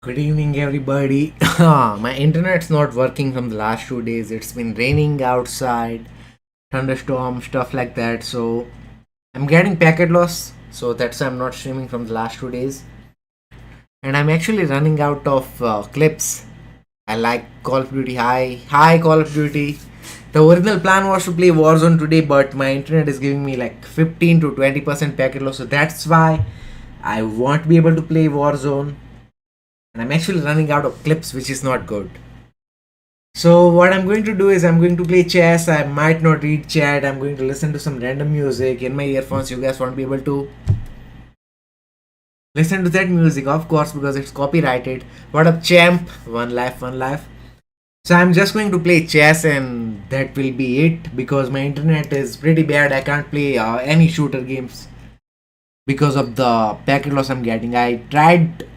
Good evening, everybody. My internet's not working from the last 2 days. It's been raining outside, thunderstorm, stuff like that. So I'm getting packet loss. So that's why I'm not streaming from the last 2 days. And I'm actually running out of clips. I like Call of Duty. Hi, Call of Duty. The original plan was to play Warzone today, but my internet is giving me like 15 to 20% packet loss. So that's why I won't be able to play Warzone. And I'm actually running out of clips, which is not good. So what I'm going to do is I'm going to play chess. I might not read chat. I'm going to listen to some random music in my earphones. You guys won't be able to listen to that music, of course, because it's copyrighted. What up, champ? One life, one life. So I'm just going to play chess, and that will be it because my internet is pretty bad. I can't play any shooter games because of the packet loss I'm getting. I tried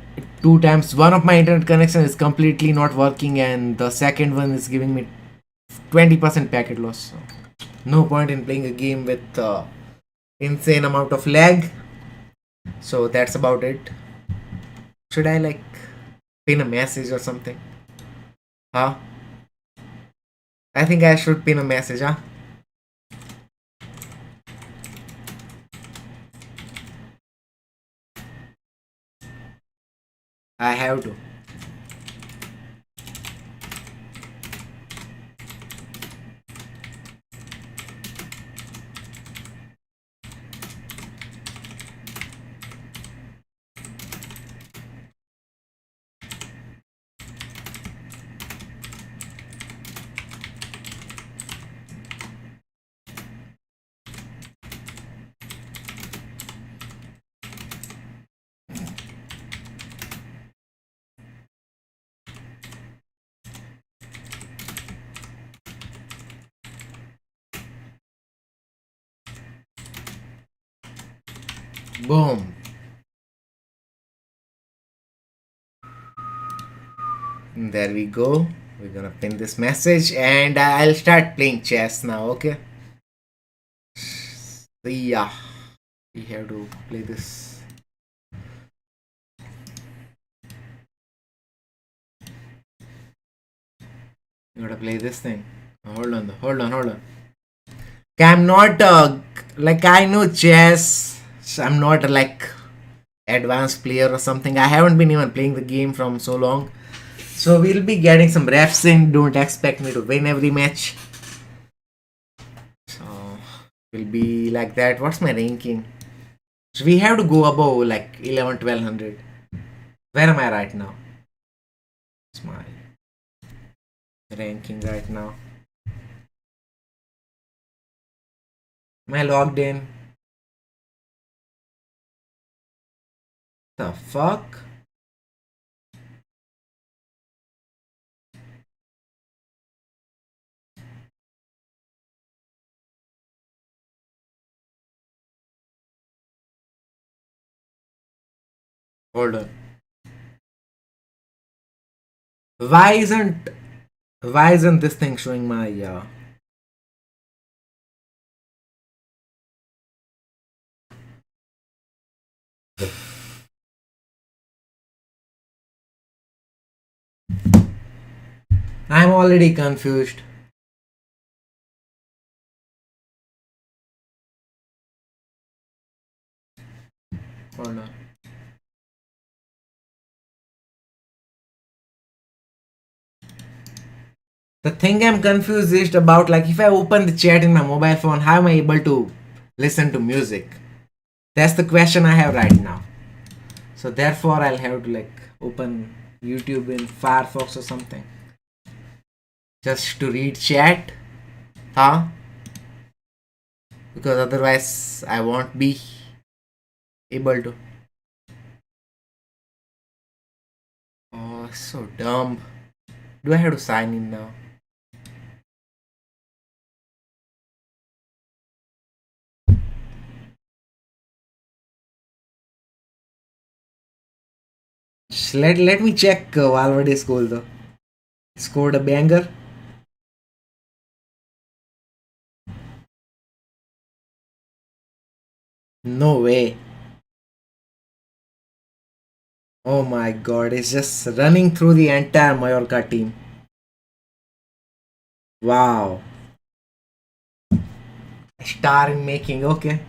2 times. One of my internet connection is completely not working, and the second one is giving me 20% packet loss. So no point in playing a game with insane amount of lag. So that's about it. Should I like pin a message or something? Huh? I think I should pin a message, huh? I have to. Boom. There we go. We're gonna pin this message and I'll start playing chess now, okay? So yeah, we have to play this. You gotta play this thing. Hold on. Okay, I'm not like I know chess. So I'm not like advanced player or something. I haven't been even playing the game from so long. So we'll be getting some refs in. Don't expect me to win every match. So will be like that. What's my ranking? So we have to go above like 11, 1200. Where am I right now? It's my ranking right now. Am I logged in? The fuck? Hold on. Why isn't this thing showing my I'm already confused. Hold on. The thing I'm confused is about like if I open the chat in my mobile phone, how am I able to listen to music? That's the question I have right now. So therefore I'll have to like open YouTube in Firefox or something. Just to read chat. Huh? Because otherwise I won't be able to. Oh, so dumb. Do I have to sign in now? Let me check Valverde's goal though. Scored a banger. No way. Oh my god, it's just running through the entire Mallorca team. Wow. Star in making, okay.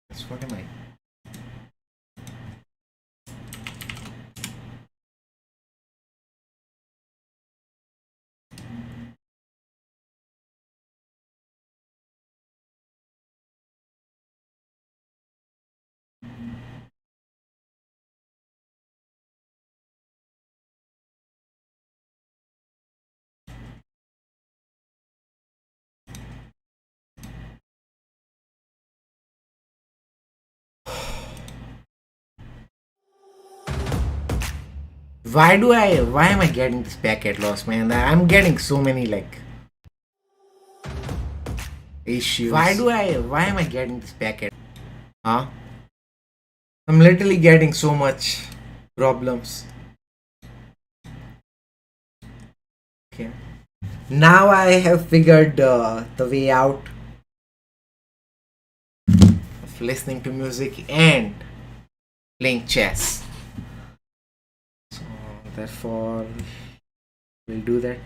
That's what am I? Why am I getting this packet loss, man? I'm getting so many like issues. Why am I getting this packet? Huh? I'm literally getting so much problems. Okay. Now I have figured the way out of listening to music and playing chess. So therefore, we'll do that.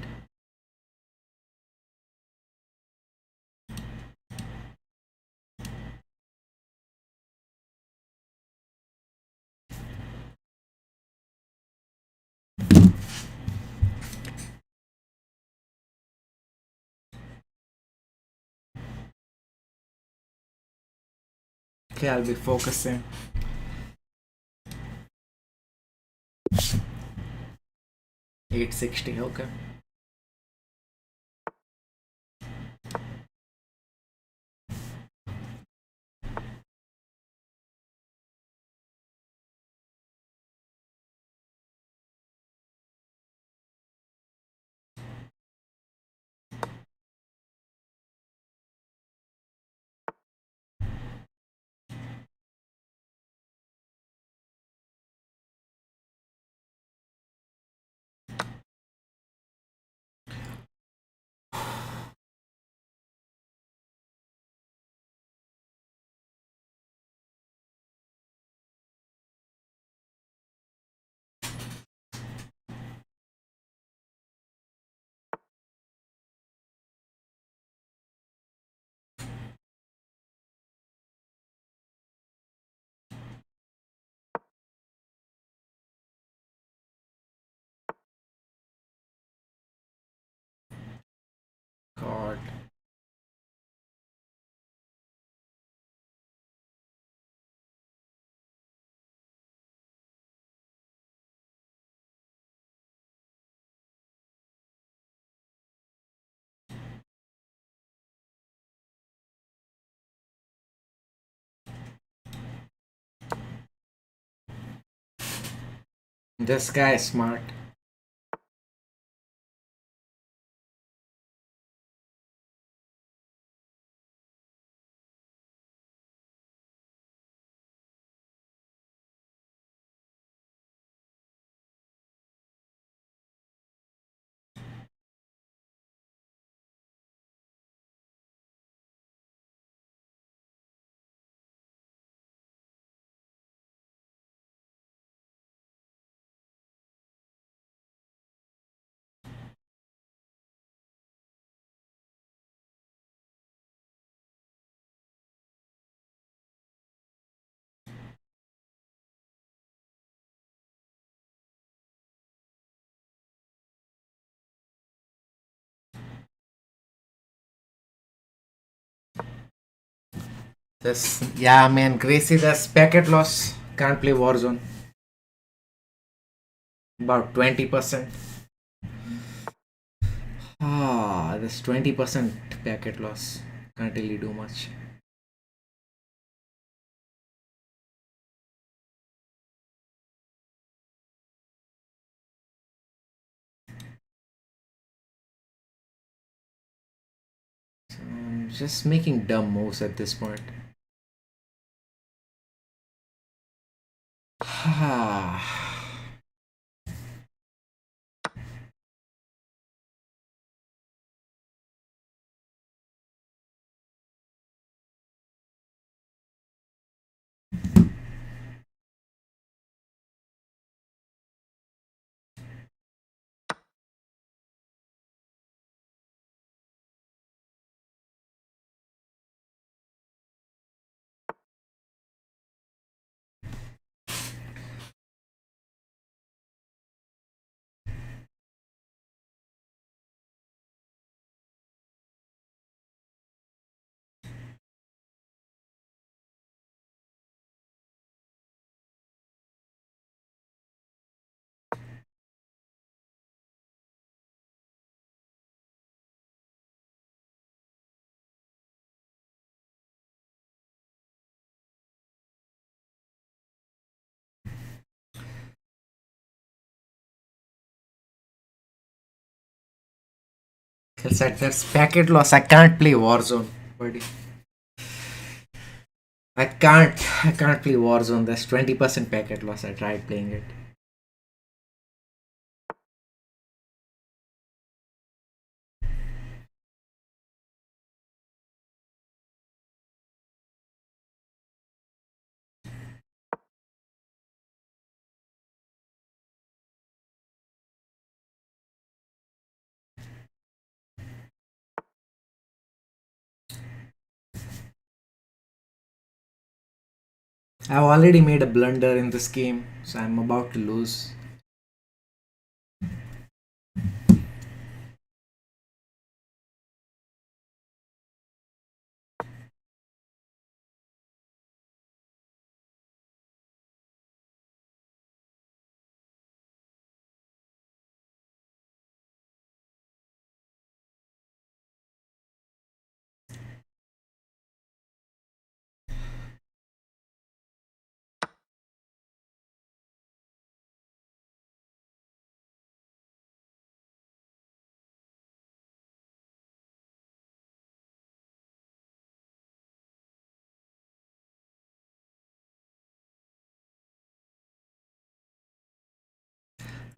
Okay, I'll be focusing. $860. Okay. God. This guy is smart. This, yeah, man, Gracie, this packet loss. Can't play Warzone. About 20%. Ah, this 20% packet loss. Can't really do much. So, just making dumb moves at this point. There's packet loss. I can't play Warzone, buddy. I can't play Warzone. There's 20% packet loss. I tried playing it. I've already made a blunder in this game, so I'm about to lose.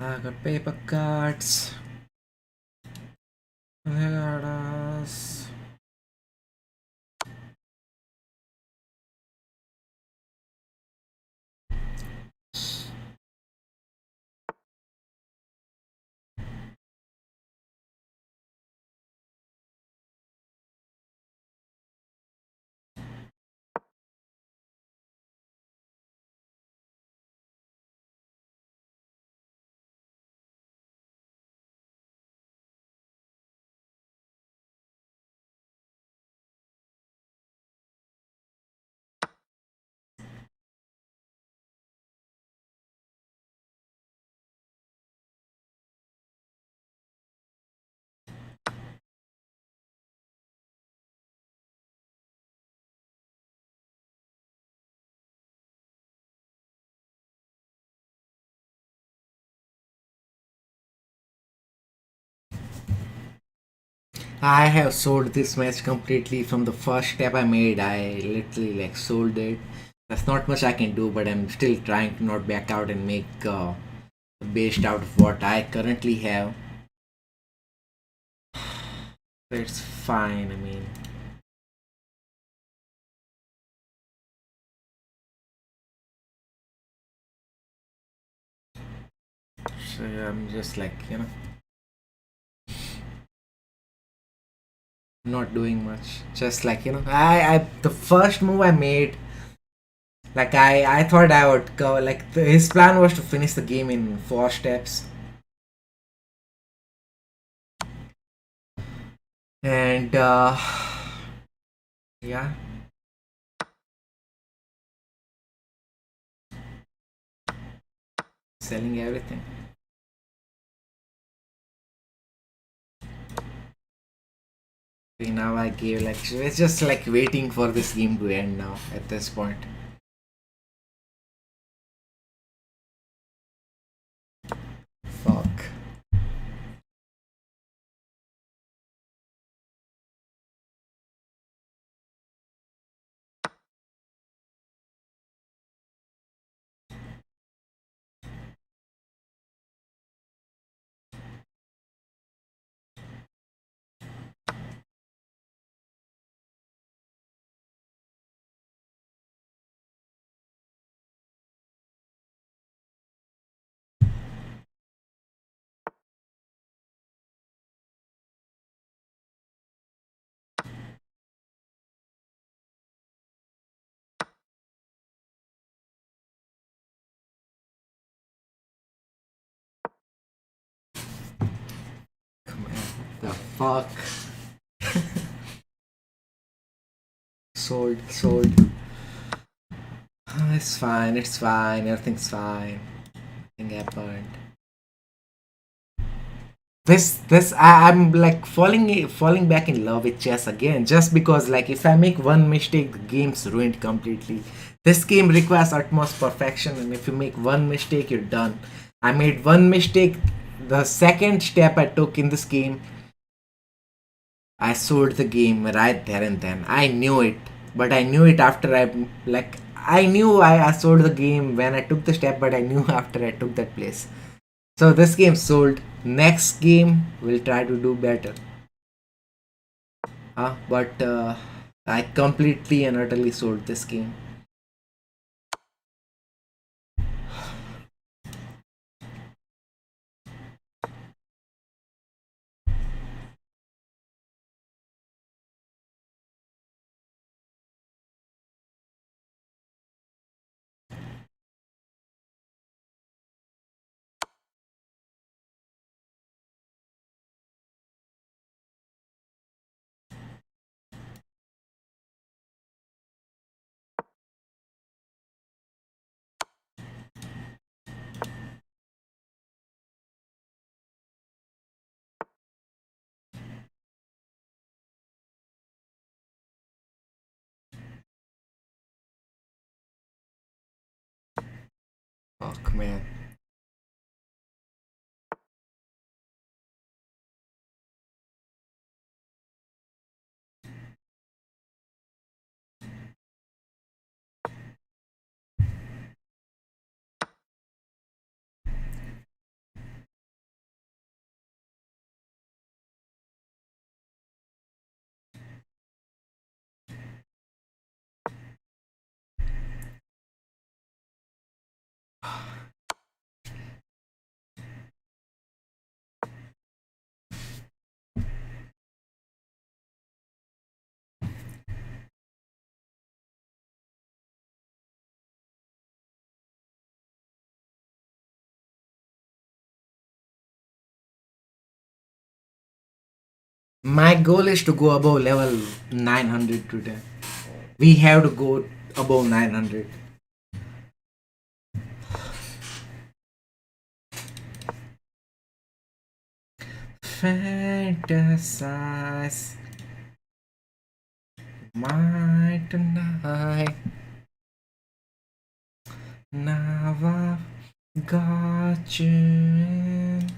I got paper cuts. Us. I have sold this match completely from the first step I made. I literally like sold it. That's not much I can do, but I'm still trying to not back out and make the best out of what I currently have. It's fine. I mean, so I'm just like not doing much. Just like I the first move I made, like I thought I would go. Like his plan was to finish the game in 4 steps, and yeah, selling everything. See, now I gave like it's just like waiting for this game to end now at this point. Fuck. The fuck? Sold, sold. It's fine, it's fine, everything's fine. Nothing happened. I'm like falling back in love with chess again, just because like if I make one mistake, the game's ruined completely. This game requires utmost perfection, and if you make one mistake, you're done. I made one mistake. The second step I took in this game, I sold the game right there and then. I knew it, but I knew it after I knew I sold the game when I took the step, but I knew after I took that place. So this game sold. Next game we'll try to do better. But I completely and utterly sold this game. Fuck man. My goal is to go above level 900 today. We have to go above 900. Fantasize my tonight. Now I've got you in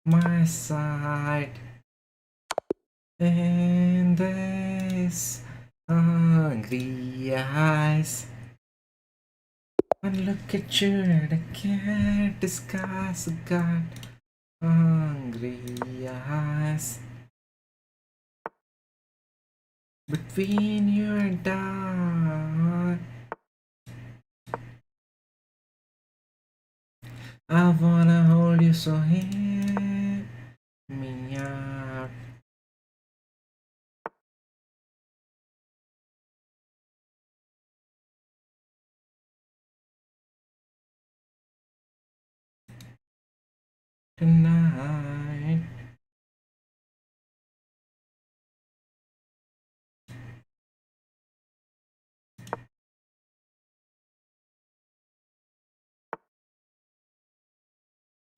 my sight. And these hungry eyes. And look at you and I can't disguise a god. Hungry eyes. Between you and I wanna hold you so hear me out. Tonight.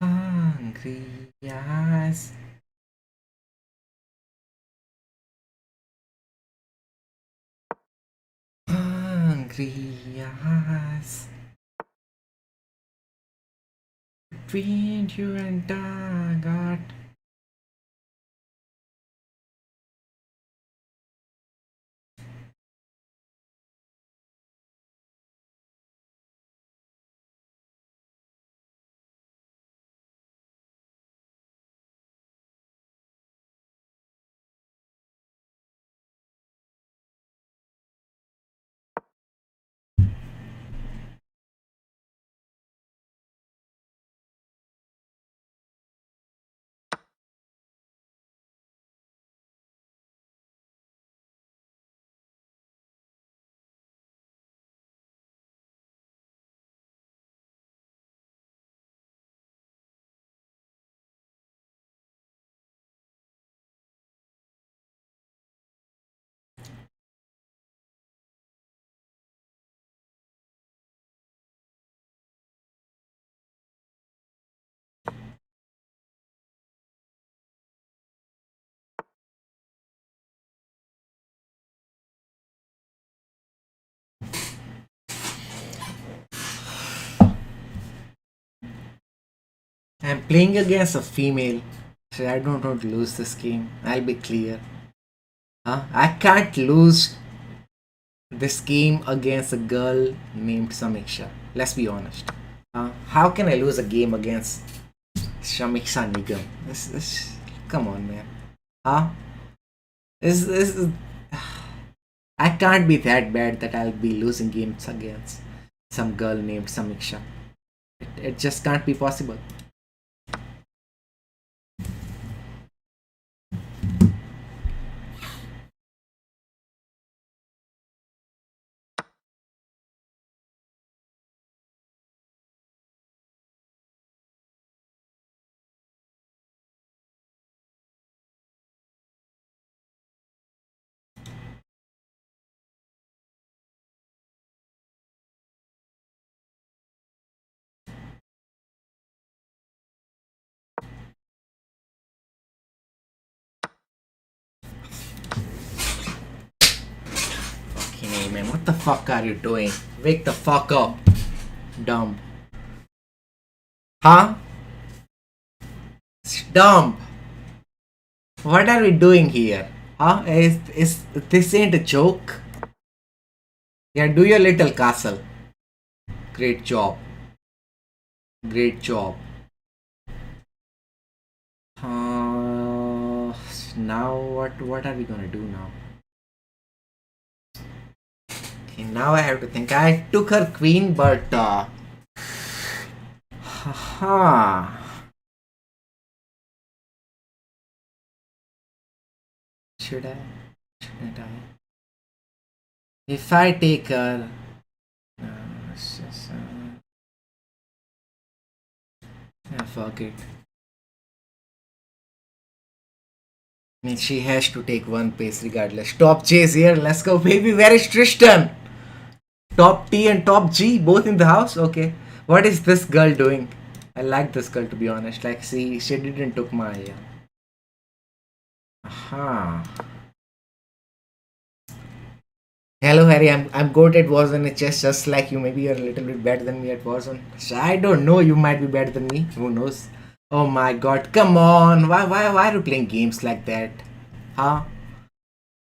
Hungry eyes. Hungry eyes. Between you and I got I'm playing against a female. So I don't want to lose this game. I'll be clear. Huh? I can't lose this game against a girl named Samiksha. Let's be honest. How can I lose a game against Samiksha Nigam? Come on, man. Huh? This, I can't be that bad that I'll be losing games against some girl named Samiksha. It just can't be possible. Okay, man, what the fuck are you doing? Wake the fuck up. Dumb. Huh? Dumb. What are we doing here? Huh? Is this ain't a joke? Yeah, do your little castle. Great job. Great job. Now what are we gonna do now? Okay, now I have to think. I took her queen, but haha. Should I? Shouldn't I? If I take her, it's just, yeah, fuck it. I mean, she has to take one pace regardless. Top J is here. Let's go, baby. Where is Tristan? Top T and top G both in the house. Okay. What is this girl doing? I like this girl, to be honest. Like, see, she didn't took my. Aha. Hello, Harry. I'm good at Warzone chess, just like you. Maybe you're a little bit better than me at Warzone. So I don't know. You might be better than me. Who knows? Oh my God! Come on. Why are you playing games like that? Huh?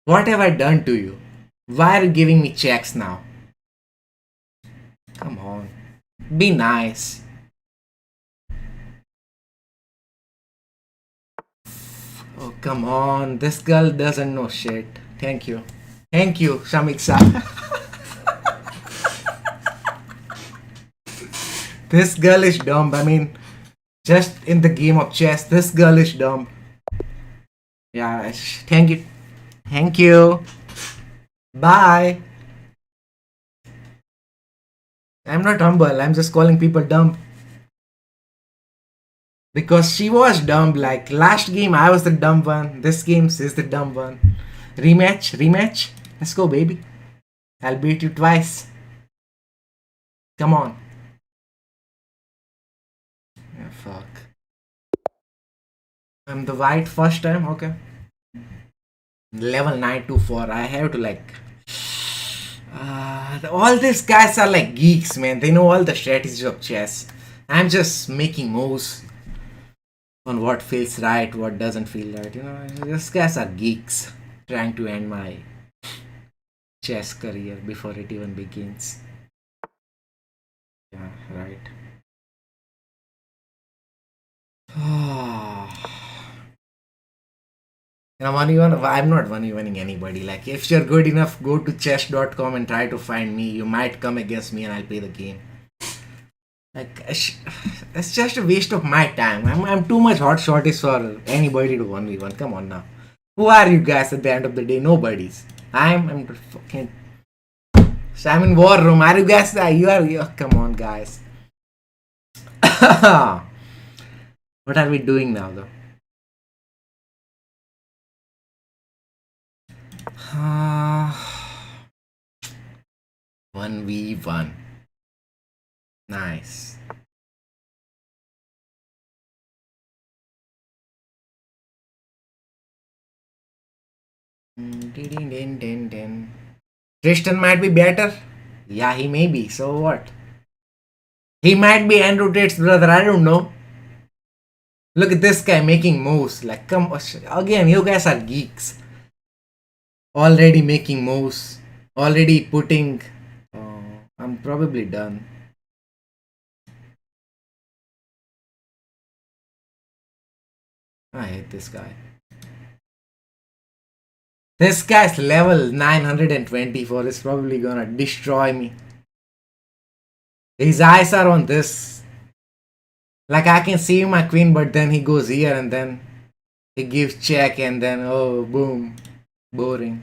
What have I done to you? Why are you giving me checks now? Come on. Be nice. Oh, come on. This girl doesn't know shit. Thank you. Thank you, Shamiksa. This girl is dumb. I mean, just in the game of chess, this girl is dumb. Yeah, thank you. Thank you. Bye. I'm not humble. I'm just calling people dumb. Because she was dumb. Like last game, I was the dumb one. This game, she's the dumb one. Rematch, rematch. Let's go, baby. I'll beat you twice. Come on. Yeah, fuck. I'm the white first time. Okay. Level 924. I have to like. All these guys are like geeks, man. They know all the strategies of chess. I'm just making moves on what feels right, what doesn't feel right. You know, these guys are geeks trying to end my chess career before it even begins. Yeah, right. I'm not one winning anybody. Like, if you're good enough, go to chess.com and try to find me. You might come against me and I'll play the game. Like, it's just a waste of my time. I'm too much hot shorties for anybody to 1v1. Come on now. Who are you guys at the end of the day? Nobody's. I'm fucking. So I'm in war room. Are you guys there? Come on, guys. What are we doing now, though? 1v1. Nice. Tristan might be better. Yeah, he may be. So what? He might be Andrew Tate's brother. I don't know. Look at this guy making moves. Like, come again, you guys are geeks. Already making moves. Already putting. Oh, I'm probably done. I hate this guy. This guy's level 924 is probably gonna destroy me. His eyes are on this. Like I can see my queen, but then he goes here and then he gives check and then oh boom. Boring.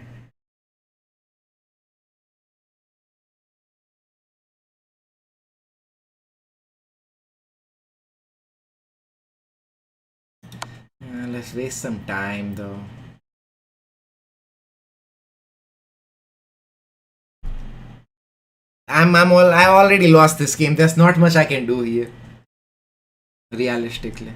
Let's waste some time though. I already lost this game. There's not much I can do here. Realistically.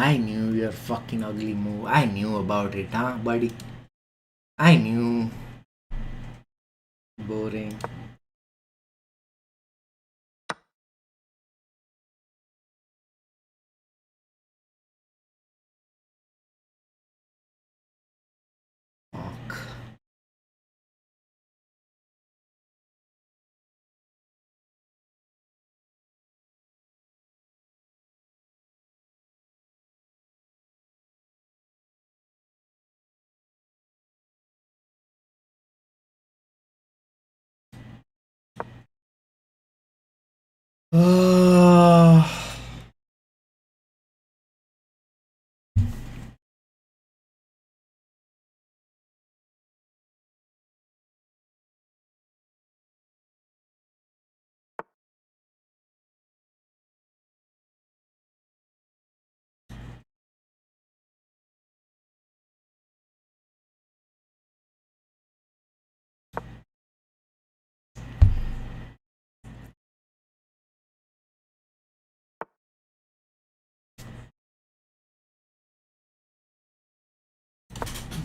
I knew your fucking ugly move. I knew about it, huh, buddy? I knew. Boring. Fuck. Oh.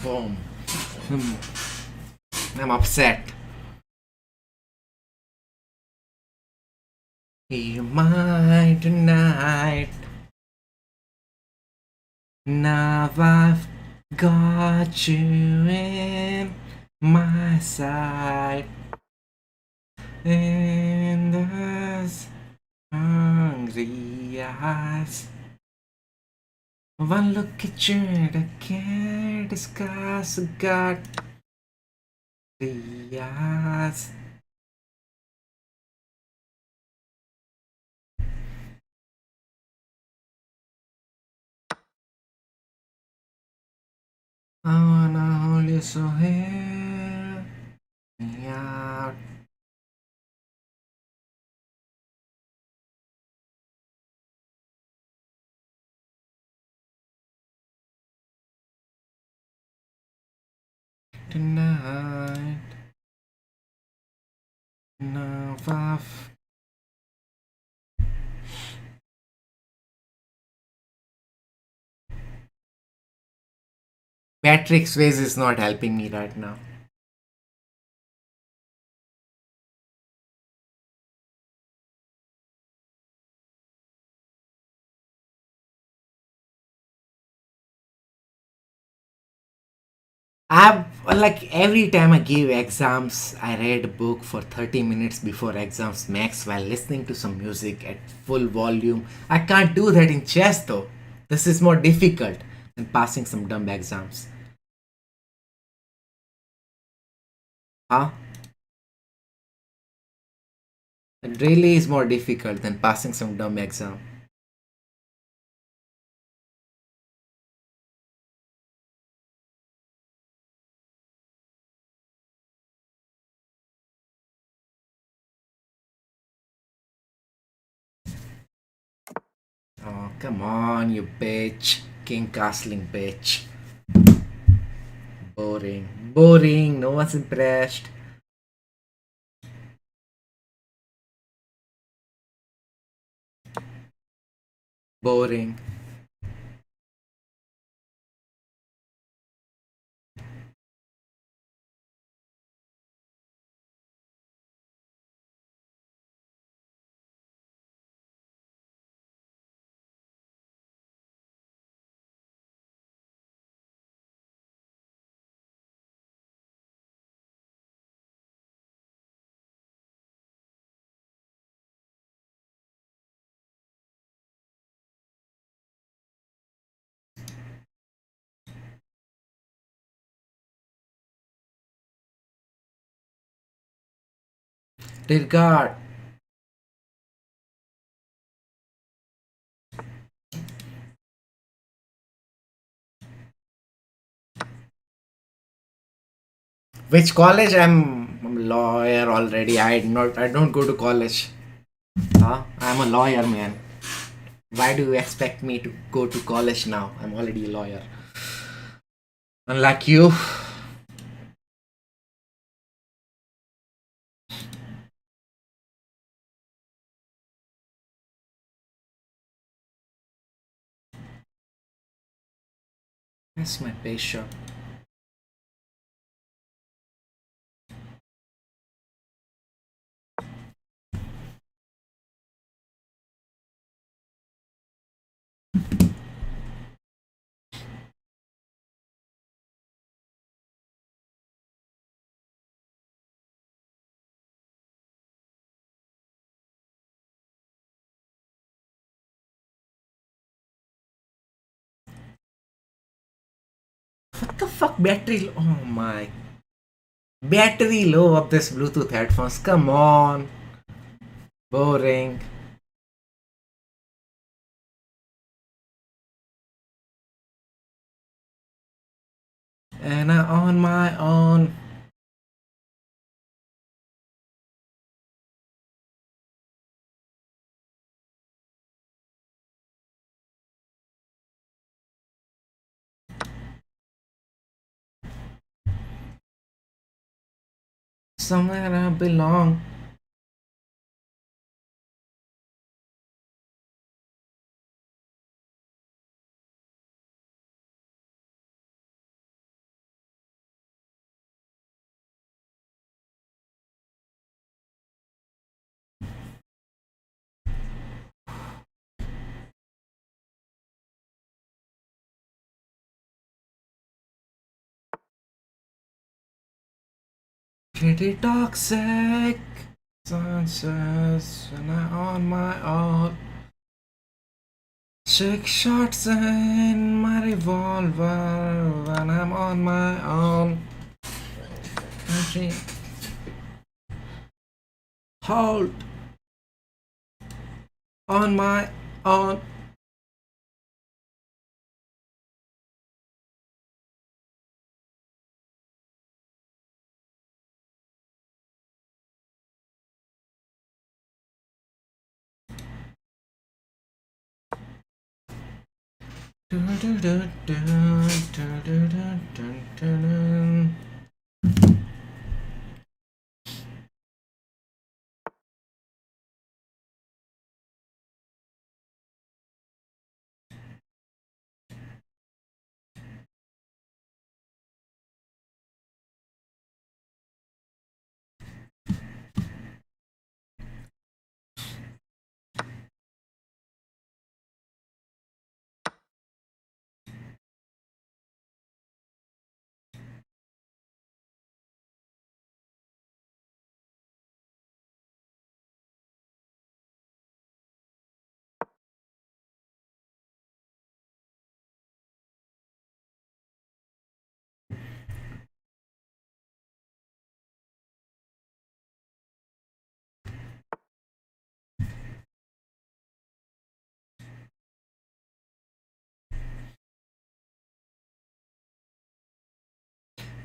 Boom. I'm upset. You might tonight. Now I've got you in my sight. In those hungry eyes. One look at you and I can't discuss. Got the eyes. I wanna hold you so here. Yeah. Tonight. Now I've Patrick's ways is not helping me right now. I've like every time I gave exams, I read a book for 30 minutes before exams max while listening to some music at full volume. I can't do that in chess though. This is more difficult than passing some dumb exams. Huh? It really is more difficult than passing some dumb exam. Oh, come on, you bitch. King castling bitch. Boring. Boring. No one's impressed. Boring. Dear God. Which college? I'm a lawyer already. I don't go to college. Huh? I'm a lawyer, man. Why do you expect me to go to college now? I'm already a lawyer. Unlike you. That's my base shop. What the fuck battery? Oh my. Battery low of this Bluetooth headphones. Come on. Boring. And I on my own. Somewhere I belong. Pretty toxic. Sunsets when I on my own. 6 shots in my revolver when I'm on my own. Hold on my own.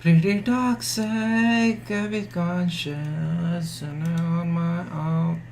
Pretty toxic, a bit conscious, and I'm on my own.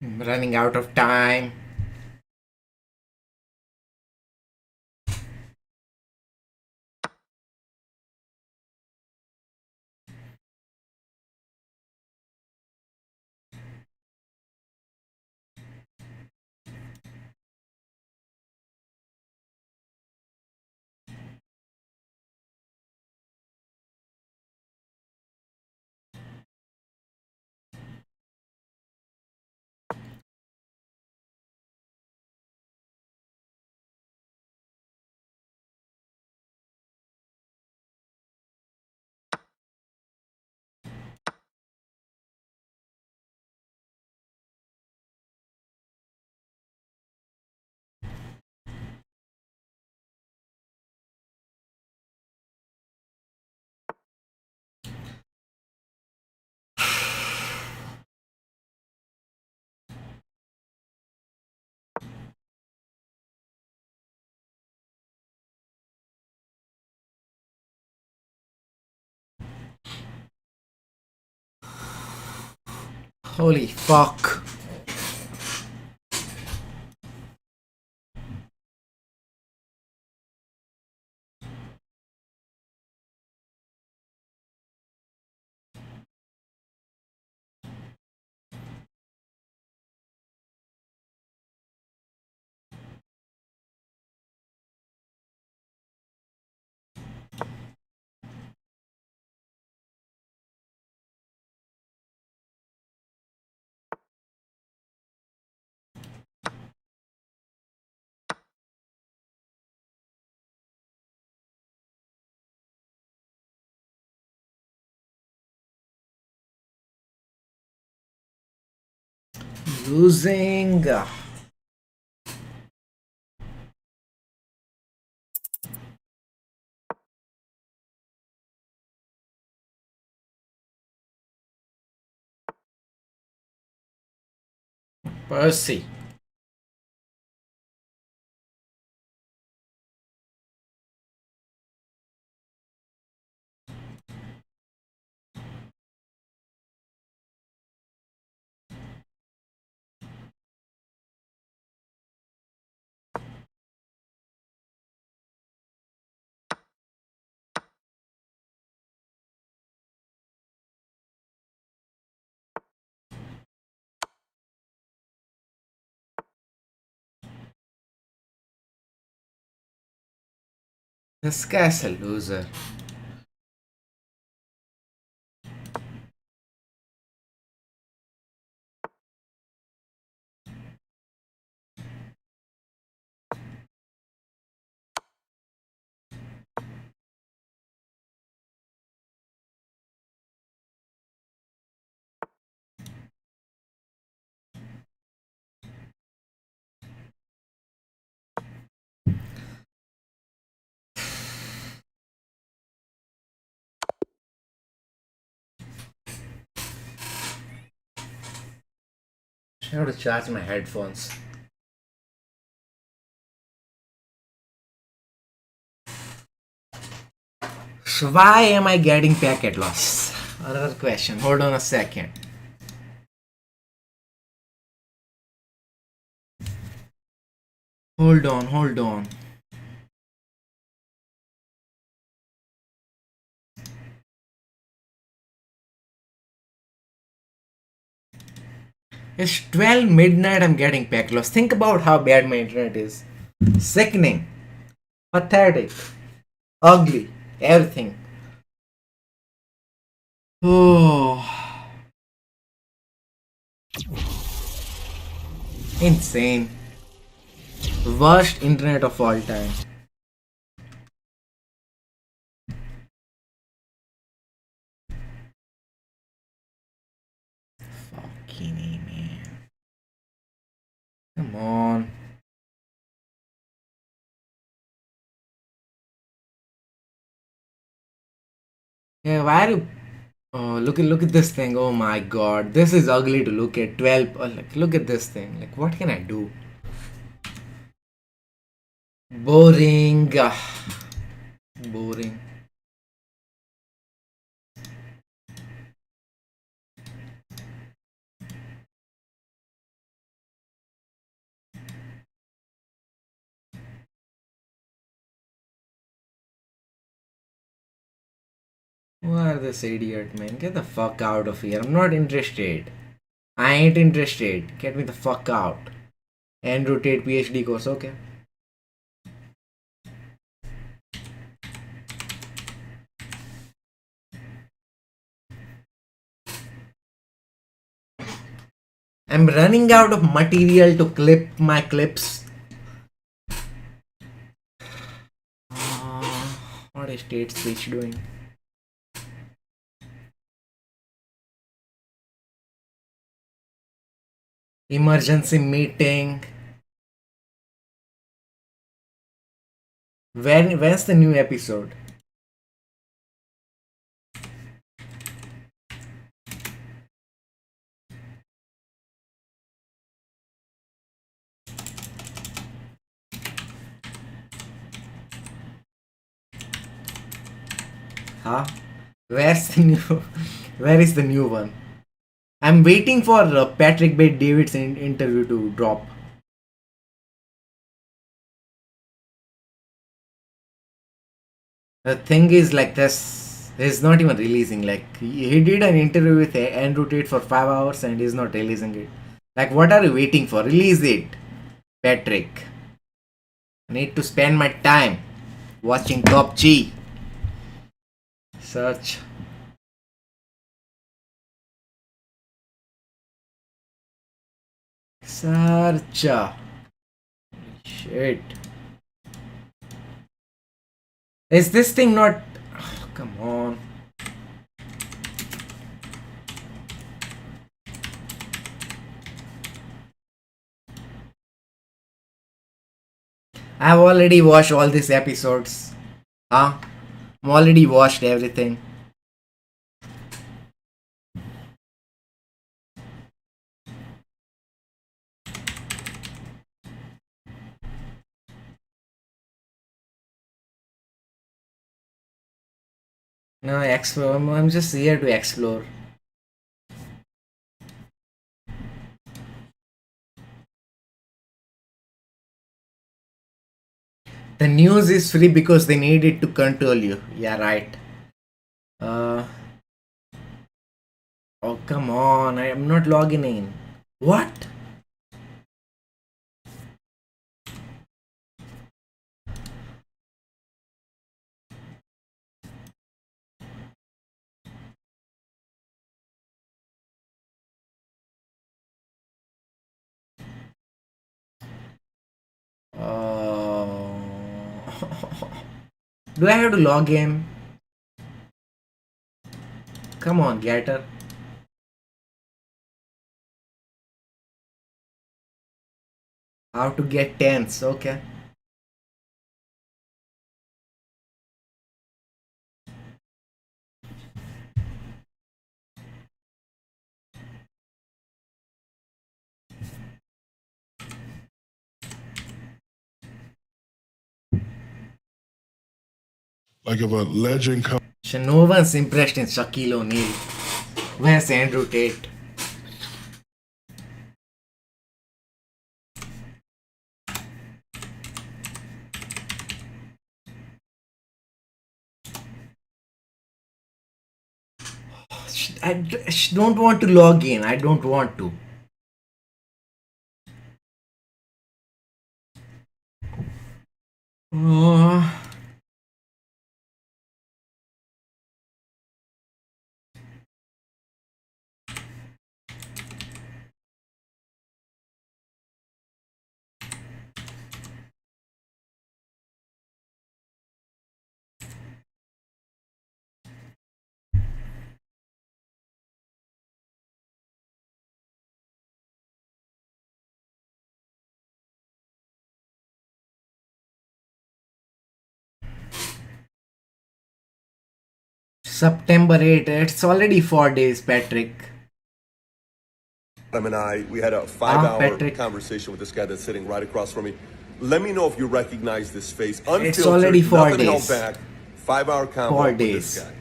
I'm running out of time. Holy fuck. Losing. Percy. This guy's a loser. I have to charge my headphones. So why am I getting packet loss? Another question. Hold on a second. Hold on, hold on. It's 12 midnight, I'm getting packet loss. Think about how bad my internet is. Sickening. Pathetic. Ugly. Everything. Oh. Insane. Worst internet of all time. Fucking A, man. Come on. Yeah, why are you? Oh, look at this thing. Oh my god, this is ugly to look at. 12. Oh, like, look at this thing. Like, what can I do? Boring. Boring. Who are this idiot, man? Get the fuck out of here. I'm not interested. I ain't interested. Get me the fuck out. And rotate PhD course, okay. I'm running out of material to clip my clips. What is state speech doing? Emergency meeting. When's the new episode? Huh? Where's the new? Where is the new one? I'm waiting for Patrick Bet David's interview to drop. The thing is like this. He's not even releasing. Like he did an interview with Andrew Tate for 5 hours and he's not releasing it. Like what are you waiting for? Release it, Patrick. I need to spend my time watching Top G. Search. Search. Shit. Is this thing not... Oh, come on. I've already watched all these episodes. Huh? I've already watched everything. No, explore. I'm just here to explore. The news is free because they need it to control you. Yeah, right. Oh, come on. I am not logging in. What? Do I have to log in? Come on, Gator. How to get tens, okay. Like if a legend comes. No one's impressed in Shaquille O'Neal. Where's Andrew Tate? I don't want to log in. I don't want to. Oh. September 8th. It's already 4 days, Patrick. Adam and we had a 5-hour conversation with this guy that's sitting right across from me. Let me know if you recognize this face. Unfiltered, it's already 4 days. Held back. 5-hour convo 4 with days. this guy.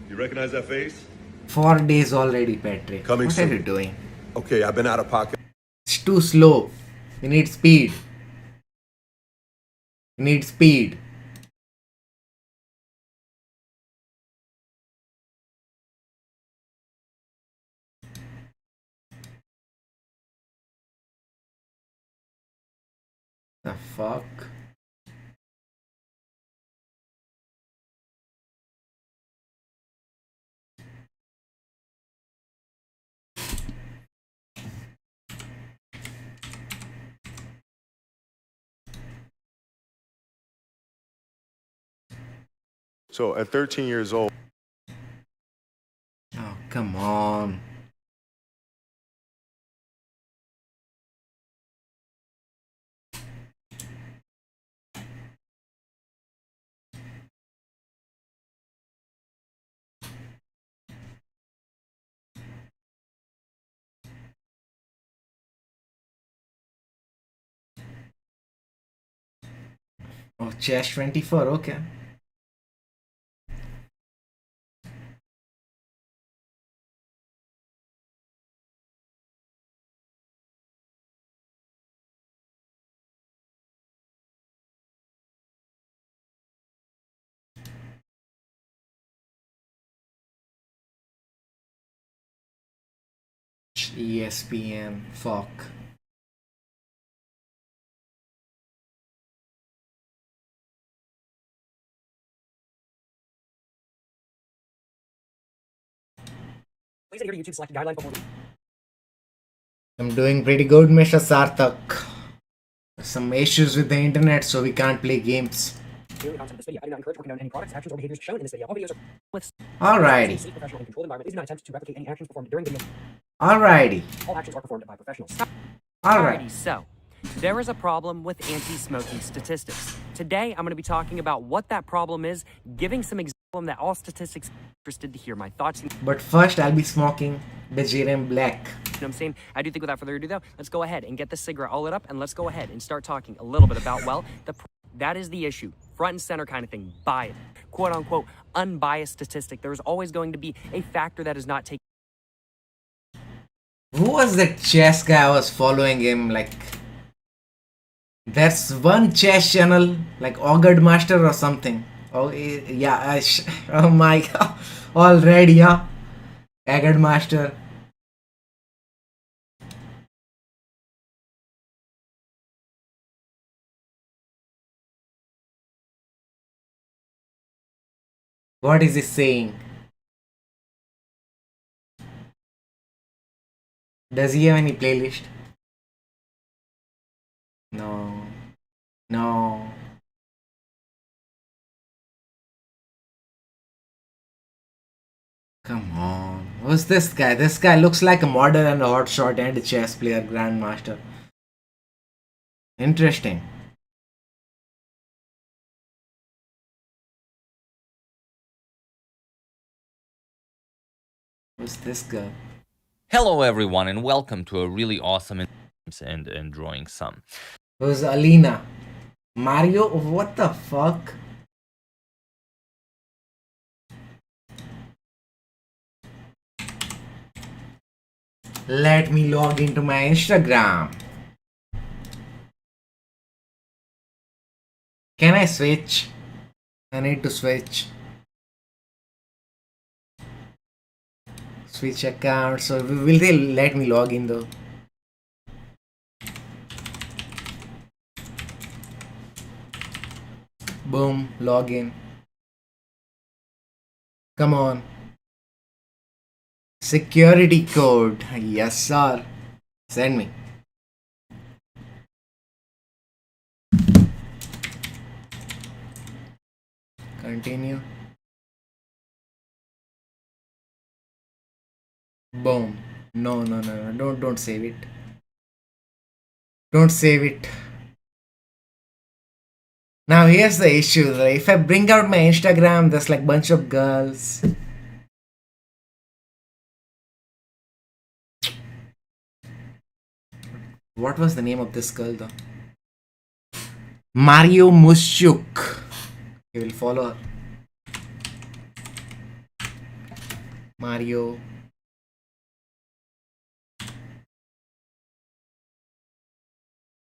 You recognize that face? 4 days already, Patrick. Coming what soon. are you doing? Okay, I've been out of pocket. It's too slow. You need speed. You need speed. fuck? So at 13 years old. Oh, come on. Oh, chess 24, okay. ESPN, fuck. Please enter your YouTube select guideline before. I'm doing pretty good, Mr. Sarthak. Some issues with the internet, so we can't play games. Clearly, content of this video. I do not encourage or condone any products, actions, or behaviors shown in this video. All videos are with Alrighty. safe, professional, and controlled environment. Please do not attempt to replicate any actions performed during video. Alrighty. All actions are performed by professionals. Alright. Alrighty, so there is a problem with anti-smoking statistics. Today, I'm going to be talking about what that problem is, giving some examples that all statistics are interested to hear my thoughts. You know But first, I'll be smoking Vegetarian Black. what I'm saying? I do think without further ado, though, let's go ahead and get the cigarette all lit up, and let's go ahead and start talking a little bit about, well, that is the issue. Front and center kind of thing. Bias. Quote unquote, unbiased statistic. There's always going to be a factor that is not taken. Who was that chess guy I was following him? Like, that's one chess channel, like Augured Master or something. Oh, yeah. Oh my god. Already, yeah. Augured Master. What is he saying? Does he have any playlist? No. No. Come on. Who's this guy? This guy looks like a model and a hotshot and a chess player, grandmaster. Interesting. Who's this guy? Hello everyone and welcome to a really awesome and drawing some. Who's Alina? Mario? What the fuck? Let me log into my Instagram. Can I switch? I need to switch. Switch account. So will they let me log in though? Boom, login. Come on. Security code. Yes, sir. Send me. Continue. Boom. No, no, no, no. Don't save it. Don't save it. Now here's the issue. If I bring out my Instagram, there's like bunch of girls. What was the name of this girl though? Mario Mushuk. You will follow her. Mario.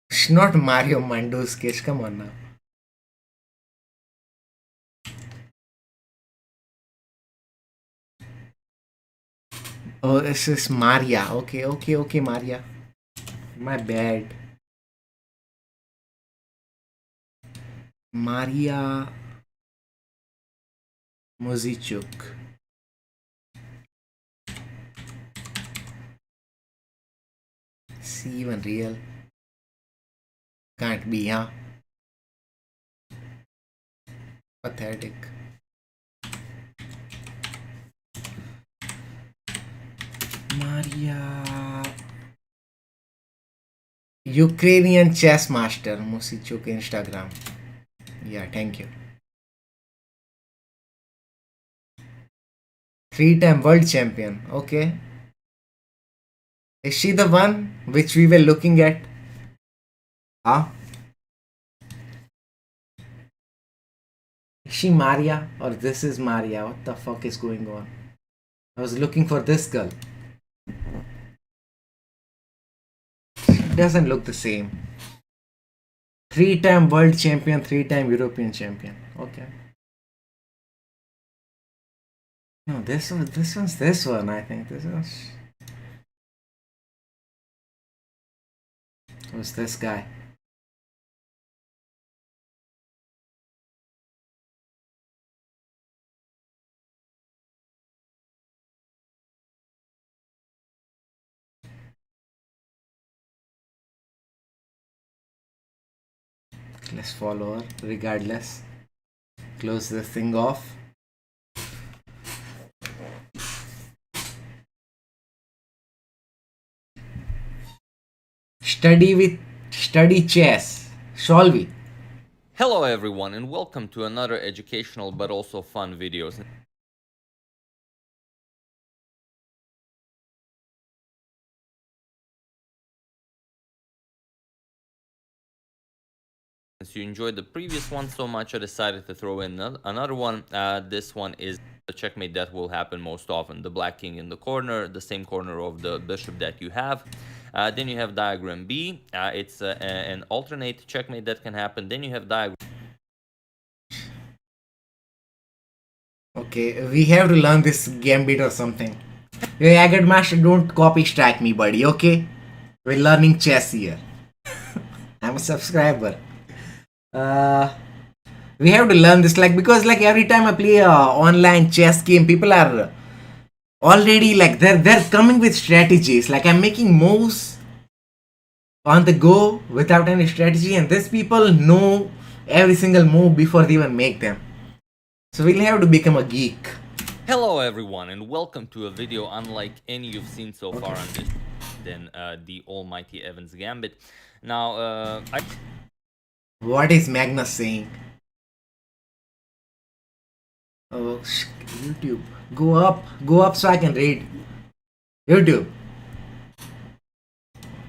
It's not Mario Manduskish. Come on now. Oh, this is Maria. Okay, okay, okay, Maria. My bad. Maria Mozichuk. Is she even real? Can't be, huh? Pathetic. Maria. Ukrainian chess master. Mozichuk Instagram. Yeah, thank you. 3-time world champion. Okay. Is she the one which we were looking at? Huh? Is she Maria or this is Maria? What the fuck is going on? I was looking for this girl. She doesn't look the same. 3-time world champion, 3-time European champion. Okay. No, this one's this one, I think. This one's. Who's this guy? Let's follow her regardless. Close this thing off. Study chess. Shall we? Hello everyone and welcome to another educational but also fun videos. Since you enjoyed the previous one so much, I decided to throw in another one. This one is the checkmate that will happen most often. The black king in the corner, the same corner of the bishop that you have. Then you have diagram B. It's an alternate checkmate that can happen. Then you have diagram. Okay, we have to learn this gambit or something. Hey, Agad Master, don't copy stack me, buddy, okay? We're learning chess here. I'm a subscriber. We have to learn this, like, because like every time I play a online chess game, people are already like they're coming with strategies. Like I'm making moves on the go without any strategy, and these people know every single move before they even make them. So we'll have to become a geek. Hello everyone and welcome to a video unlike any you've seen so far on this than the almighty Evans Gambit. Now What is Magnus saying? Oh, YouTube. Go up so I can read. YouTube.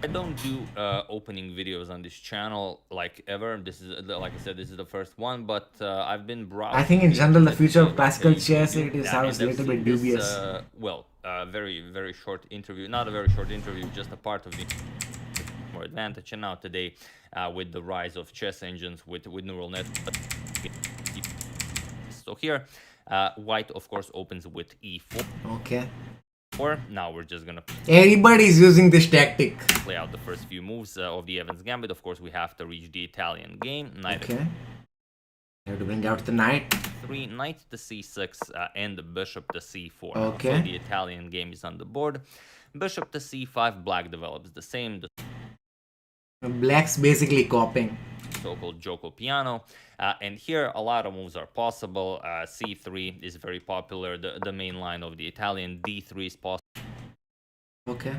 I don't do opening videos on this channel like ever. This is, like I said, this is the first one, but I've been browsing. I think in general the future of classical chess it is sounds a little bit dubious. Very, very short interview. Not a very short interview, just a part of the more advantage. And now today, with the rise of chess engines, with neural networks. So here, white of course opens with e4. Okay. Now we're just gonna Everybody's using this tactic. play out the first few moves of the Evans Gambit. Of course, we have to reach the Italian game. Knight Okay. You have to bring out the knight. 3, knight to c6, and the bishop to c4. Okay. So the Italian game is on the board. Bishop to c5, black develops the same. The Black's basically copying. so-called Gioco Piano. And here a lot of moves are possible. c3 is very popular, the main line of the Italian. d3 is possible. Okay.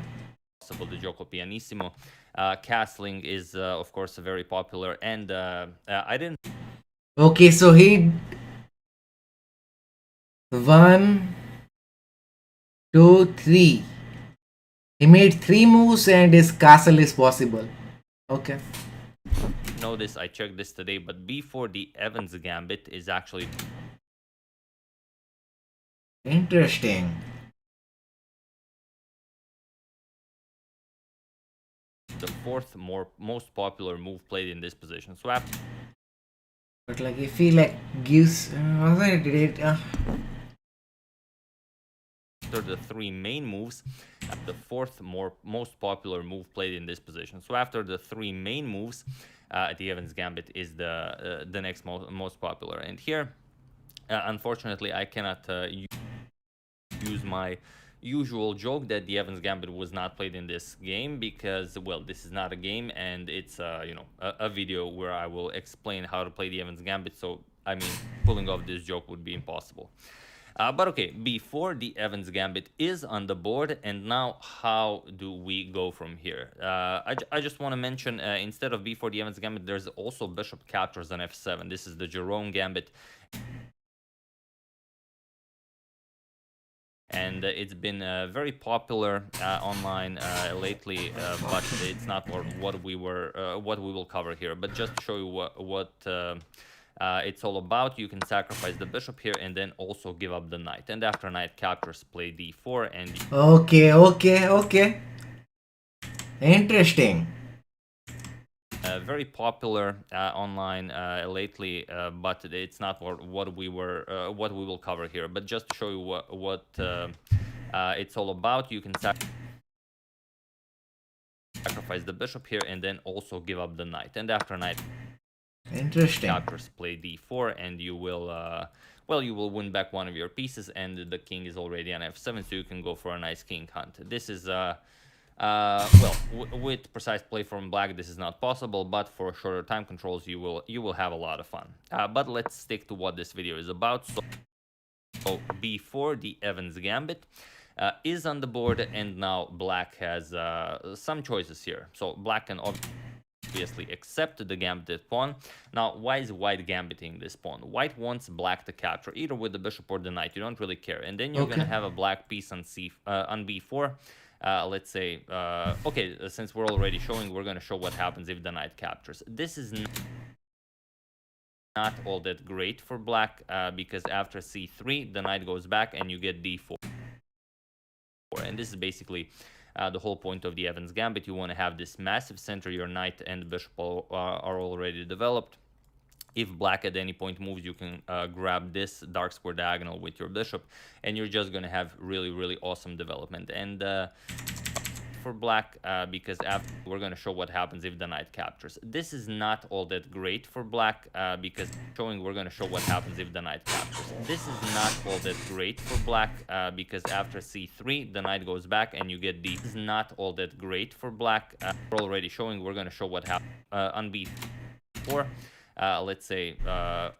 The Gioco Pianissimo. Castling is of course very popular, and I didn't. Okay, so he 1, 2, 3. He made 3 moves and his castle is possible. Okay. Know this, I checked this today, but before the Evans Gambit is actually Interesting. the fourth most popular move played in this position. So after But like if he like gives the 3 main moves, the fourth most popular move played in this position. So after the 3 main moves, the Evans Gambit is the next most popular. And here, unfortunately, I cannot use my usual joke that the Evans Gambit was not played in this game because, well, this is not a game and it's a video where I will explain how to play the Evans Gambit. So I mean, pulling off this joke would be impossible. But okay, before the Evans Gambit is on the board, and now how do we go from here? I just want to mention, instead of before the Evans Gambit, there's also Bishop captures on f7. This is the Jerome Gambit. And it's been very popular online lately, but it's not what we will cover here. But just to show you what it's all about, you can sacrifice the bishop here and then also give up the knight. And after knight captures, play d4 and... Okay. Interesting. Very popular online lately, but it's not what we will cover here. But just to show you what it's all about, you can sacrifice the bishop here and then also give up the knight. And after knight captures, play d4 and you will well, you will win back one of your pieces, and the king is already on f7, so you can go for a nice king hunt. This is well, with precise play from black, this is not possible, but for shorter time controls, you will have a lot of fun. But let's stick to what this video is about. So before the Evans Gambit is on the board, and now black has some choices here. So black can obviously accept the gambited pawn. Now, why is white gambiting this pawn? White wants black to capture, either with the bishop or the knight. You don't really care. And then you're going to have a black piece on b4. Let's say, okay, since we're already showing, we're going to show what happens if the knight captures. This is not all that great for black because after c3, the knight goes back and you get d4. And this is basically the whole point of the Evans Gambit. You want to have this massive center. Your knight and bishop are already developed. If black at any point moves, you can grab this dark square diagonal with your bishop, and you're just going to have really awesome development. And for black, because after we're going to show what happens if the knight captures. This is not all that great for black because we're going to show what happens if the knight captures. This is not all that great for black because after c3, the knight goes back and you get d. This is not all that great for black. We're already showing. We're going to show what happens on b4. Let's say,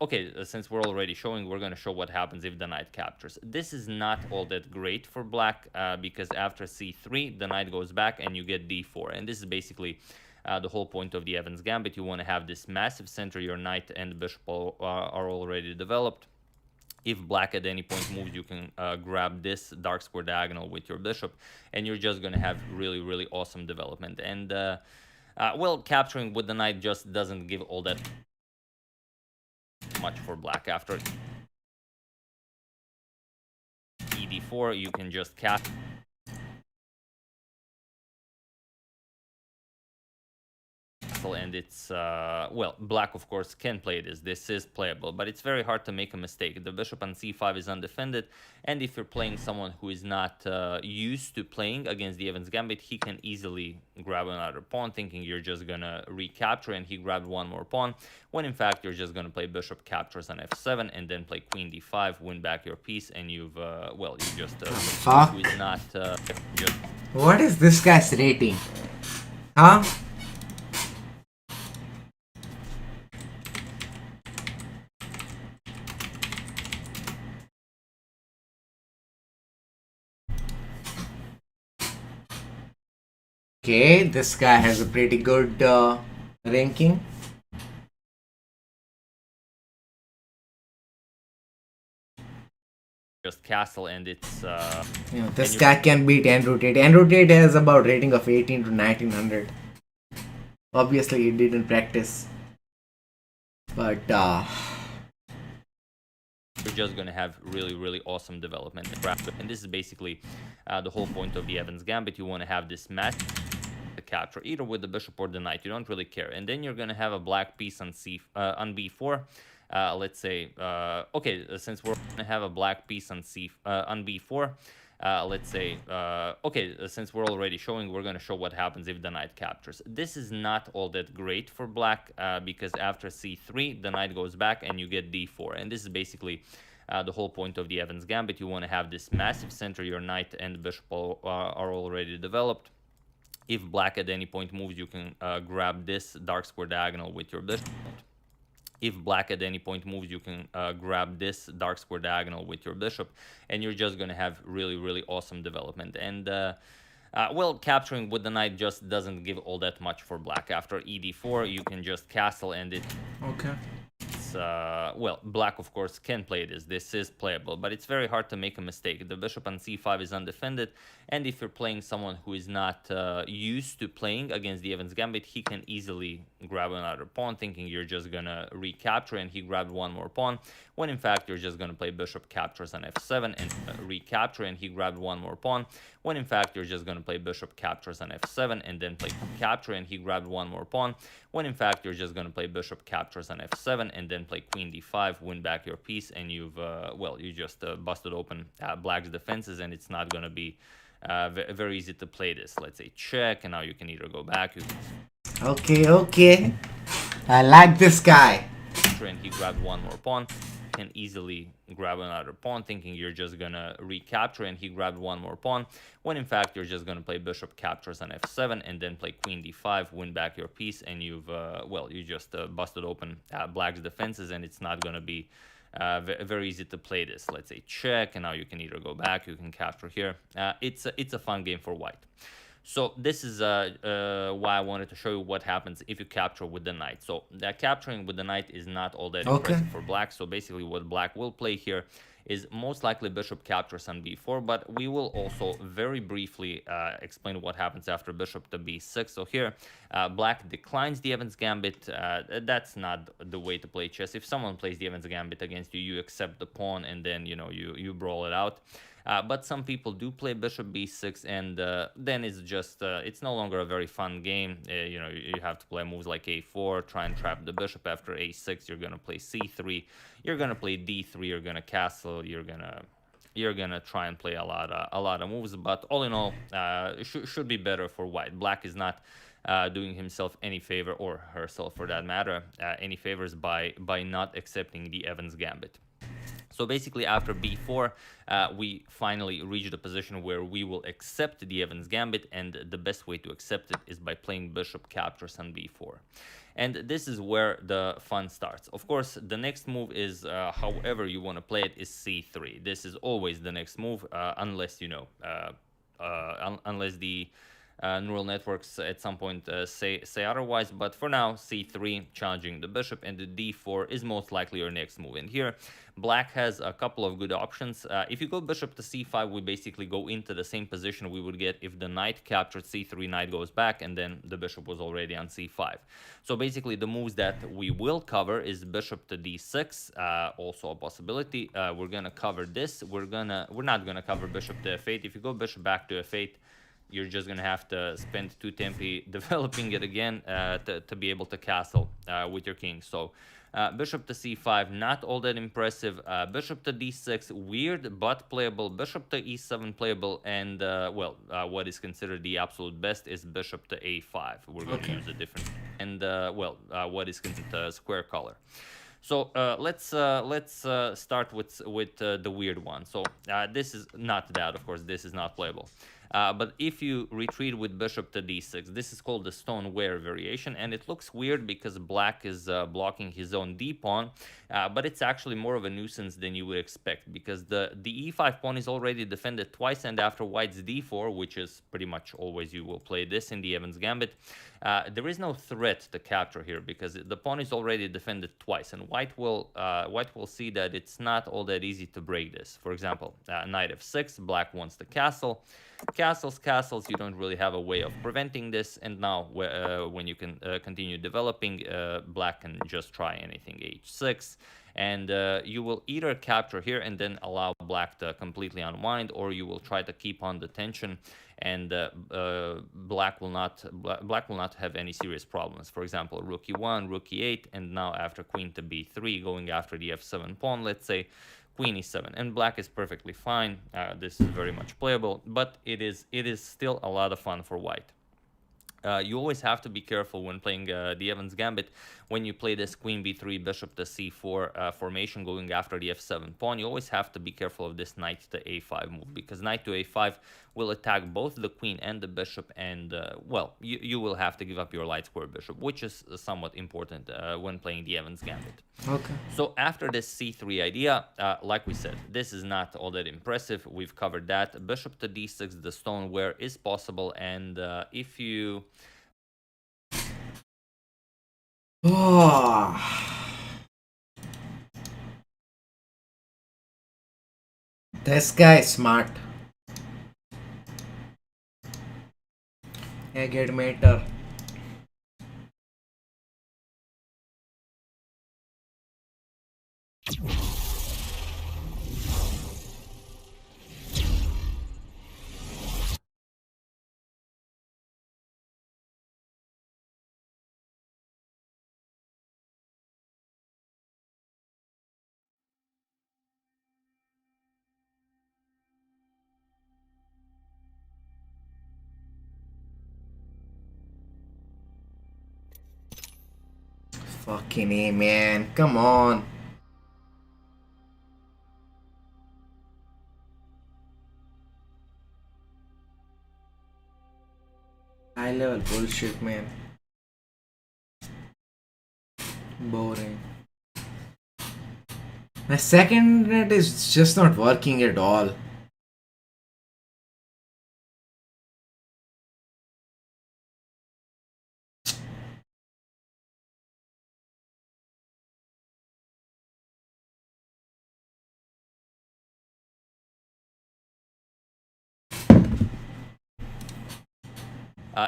okay, since we're already showing, we're going to show what happens if the knight captures. This is not all that great for black because after c3, the knight goes back and you get d4. And this is basically the whole point of the Evans Gambit. You want to have this massive center. Your knight and bishop are already developed. If black at any point moves, you can grab this dark square diagonal with your bishop, and you're just going to have really awesome development. And, well, capturing with the knight just doesn't give all that much for black. After ed4, you can just castle, and it's well, black of course can play this. This is playable, but it's very hard to make a mistake. The bishop on c5 is undefended, and if you're playing someone who is not used to playing against the Evans Gambit, he can easily grab another pawn thinking you're just gonna recapture, and he grabbed one more pawn, when in fact you're just gonna play bishop captures on f7 and then play queen d5, win back your piece, and you've well, you just who is not just... What is this guy's rating? Huh? Okay, this guy has a pretty good ranking. Just castle, and it's you know, this guy can beat Andrew Tate. Andrew Tate has about rating of 18 to 1900. Obviously he didn't practice, but you're just going to have really awesome development. And this is basically the whole point of the Evans Gambit. You want to have this match to capture, either with the bishop or the knight. You don't really care. And then you're going to have a black piece on on b4. Let's say, okay, since we're going to have a black piece on b4, let's say, okay, since we're already showing, we're going to show what happens if the knight captures. This is not all that great for black because after c3, the knight goes back and you get d4. And this is basically the whole point of the Evans Gambit. You want to have this massive center. Your knight and bishop are already developed. If black at any point moves, you can grab this dark square diagonal with your bishop. If black at any point moves, you can grab this dark square diagonal with your bishop, and you're just going to have really, really awesome development. And well, capturing with the knight just doesn't give all that much for black. After ed4, you can just castle, and it... Okay. Well, black of course can play this is playable, but it's very hard to make a mistake. The bishop on c5 is undefended, and if you're playing someone who is not used to playing against the Evans Gambit, he can easily grab another pawn thinking you're just gonna recapture, and he grabbed one more pawn, when in fact you're just gonna play bishop captures on f7 and recapture, and he grabbed one more pawn, when in fact you're just gonna play bishop captures on f7 and then play capture, and he grabbed one more pawn, when in fact you're just gonna play bishop captures on f7 and then play queen d5, win back your piece, and you've well, you just busted open black's defenses, and it's not gonna be very easy to play this. Let's say check, and now you can either go back, you can... Okay. I like this guy. And he grabbed one more pawn, can easily grab another pawn thinking you're just gonna recapture, and he grabbed one more pawn, when in fact you're just gonna play bishop captures on f7 and then play queen d5, win back your piece, and you've well, you just busted open black's defenses, and it's not gonna be very easy to play this. Let's say check, and now you can either go back, you can capture here. It's a fun game for white. So this is why I wanted to show you what happens if you capture with the knight. So capturing with the knight is not all that impressive for black. So basically what black will play here is most likely bishop captures on b4, but we will also very briefly explain what happens after bishop to b6. So here, black declines the Evans Gambit. That's not the way to play chess. If someone plays the Evans Gambit against you, you accept the pawn, and then, you know, you brawl it out. But some people do play bishop b6, and then it's just it's no longer a very fun game. You know, you have to play moves like a4, try and trap the bishop. After a6, you're gonna play c3, you're gonna play d3, you're gonna castle, you're gonna try and play a lot of moves. But all in all, should be better for white. Black is not doing himself any favor, or herself for that matter, any favors by not accepting the Evans Gambit. So basically after b4, we finally reached a position where we will accept the Evans Gambit, and the best way to accept it is by playing bishop captures on b4. And this is where the fun starts. Of course, the next move is, however you want to play it, is c3. This is always the next move, unless, you know, unless the neural networks at some point say otherwise. But for now, c3 challenging the bishop, and the d4 is most likely your next move. And here black has a couple of good options. If you go bishop to c5, we basically go into the same position we would get if the knight captured c3, knight goes back, and then the bishop was already on c5. So basically the moves that we will cover is bishop to d6, also a possibility. We're gonna cover this. We're not gonna cover bishop to f8. If you go bishop back to f8, you're just going to have to spend 2 tempi developing it again to be able to castle with your king. So bishop to c5, not all that impressive. Bishop to d6, weird but playable. Bishop to e7, playable. And, well, what is considered the absolute best is bishop to a5. We're going to use a different... And, well, what is considered square color. So let's start with the weird one. So this is not that, of course, this is not playable. But if you retreat with bishop to d6, this is called the stoneware variation, and it looks weird because black is blocking his own d-pawn, but it's actually more of a nuisance than you would expect, because the e5 pawn is already defended twice, and after white's d4, which is pretty much always you will play this in the Evans Gambit, there is no threat to capture here because the pawn is already defended twice, and white will see that it's not all that easy to break this. For example, knight f6, black wants the castle. Castles, you don't really have a way of preventing this, and now when you can continue developing, black can just try anything, h6, and you will either capture here and then allow black to completely unwind, or you will try to keep on the tension, and black will not have any serious problems. For example, rook e1, rook e8, and now after queen to b3, going after the f7 pawn, let's say, queen e7, and black is perfectly fine. This is very much playable, but it is still a lot of fun for white. You always have to be careful when playing the Evans Gambit. When you play this queen b3, bishop to c4 formation going after the f7 pawn, you always have to be careful of this knight to a5 move, because knight to a5 will attack both the queen and the bishop, and well, you will have to give up your light square bishop, which is somewhat important when playing the Evans Gambit. Okay. So after this c3 idea, like we said, this is not all that impressive. We've covered that. Bishop to d6, the stoneware is possible, and if you... Oh. This guy is smart. I get matter. Fucking A, man. Come on. High level bullshit, man. Boring. My second net is just not working at all.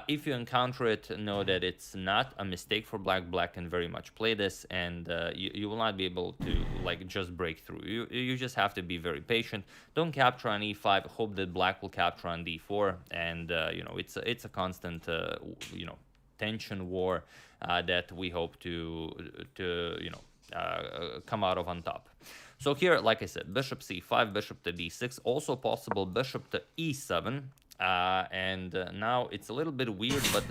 If you encounter it, know that it's not a mistake for black. Black can very much play this, and you will not be able to like just break through. You just have to be very patient. Don't capture on e5. Hope that black will capture on d4, and you know, it's a constant tension war that we hope to come out of on top. So here, like I said, bishop c5, bishop to d6, also possible bishop to e7. And now it's a little bit weird, but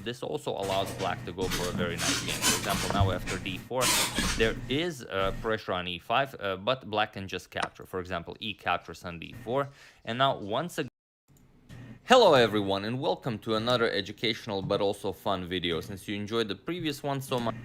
this also allows black to go for a very nice game. For example, now after d4, there is pressure on e5, but black can just capture. For example, e captures on d4, and now once again... Hello everyone, and welcome to another educational but also fun video. Since you enjoyed the previous one so much...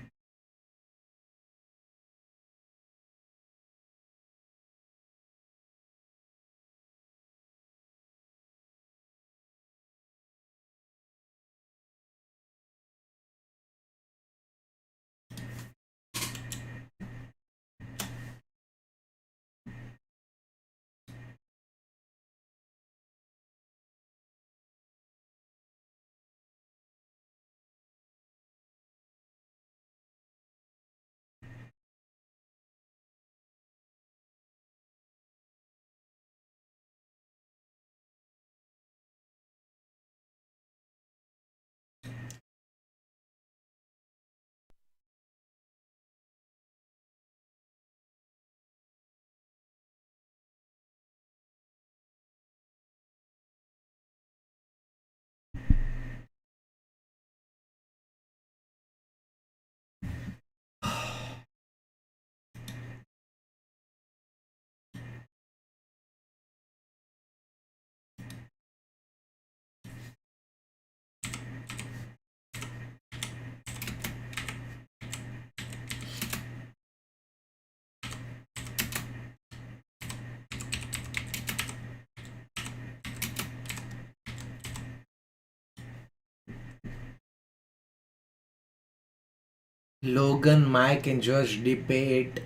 Logan, Mike, and George debate.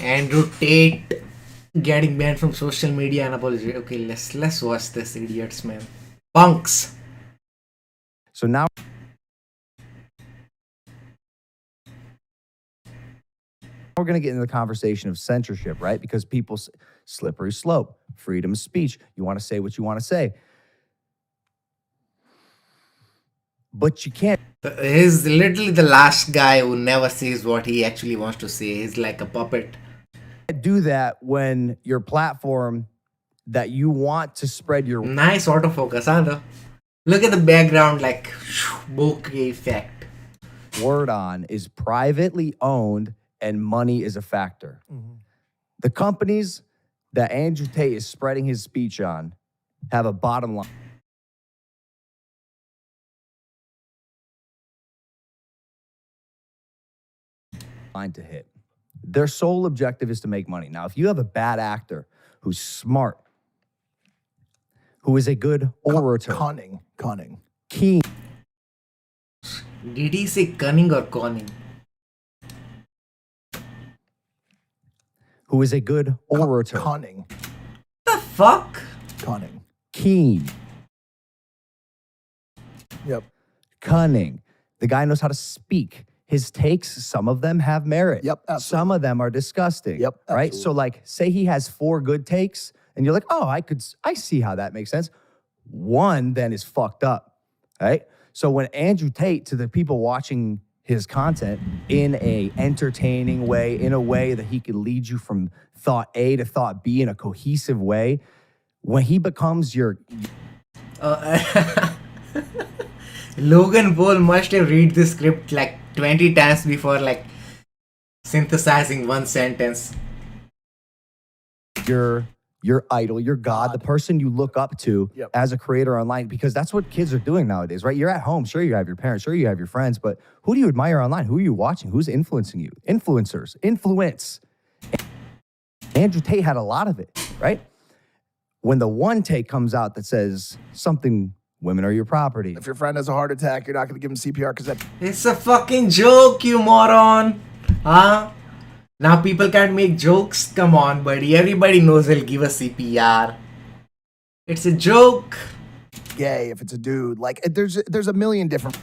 Andrew Tate getting banned from social media and apology. Okay, let's watch this, idiots, man. Punks. So now we're going to get into the conversation of censorship, right? Because people, slippery slope, freedom of speech. You want to say what you want to say. But you can't He's literally the last guy who never says what he actually wants to say. He's like a puppet. do that when your platform that you want to spread your Nice autofocus, huh? Though? Look at the background, like bokeh effect. word on is privately owned and money is a factor. The companies that Andrew Tate is spreading his speech on have a bottom line to hit. Their sole objective is to make money. Now, if you have a bad actor who's smart, who is a good orator, Cunning. keen, Did he say cunning or conning? who is a good orator, Cunning. The fuck? Cunning. keen, Yep. cunning. The guy knows how to speak. His takes, some of them have merit. Yep, absolutely. Some of them are disgusting. Yep, Right? absolutely. So like, say he has 4 good takes and you're like, oh, I see how that makes sense. One then is fucked up, right? So when Andrew Tate, to the people watching his content in a entertaining way, in a way that he can lead you from thought A to thought B in a cohesive way, when he becomes your Logan Paul must have read the script like 20 times before like synthesizing one sentence. your idol, your God, the person you look up to Yep. as a creator online, because that's what kids are doing nowadays, right? You're at home, sure you have your parents, sure you have your friends, but who do you admire online? Who are you watching? Who's influencing you? Influencers, influence. Andrew Tate had a lot of it, right? When the one take comes out that says something, women are your property. If your friend has a heart attack, you're not going to give him CPR because that It's a fucking joke, you moron. Huh? Now people can't make jokes? Come on, buddy. Everybody knows he'll give a CPR. It's a joke. gay. If it's a dude, like there's a million different.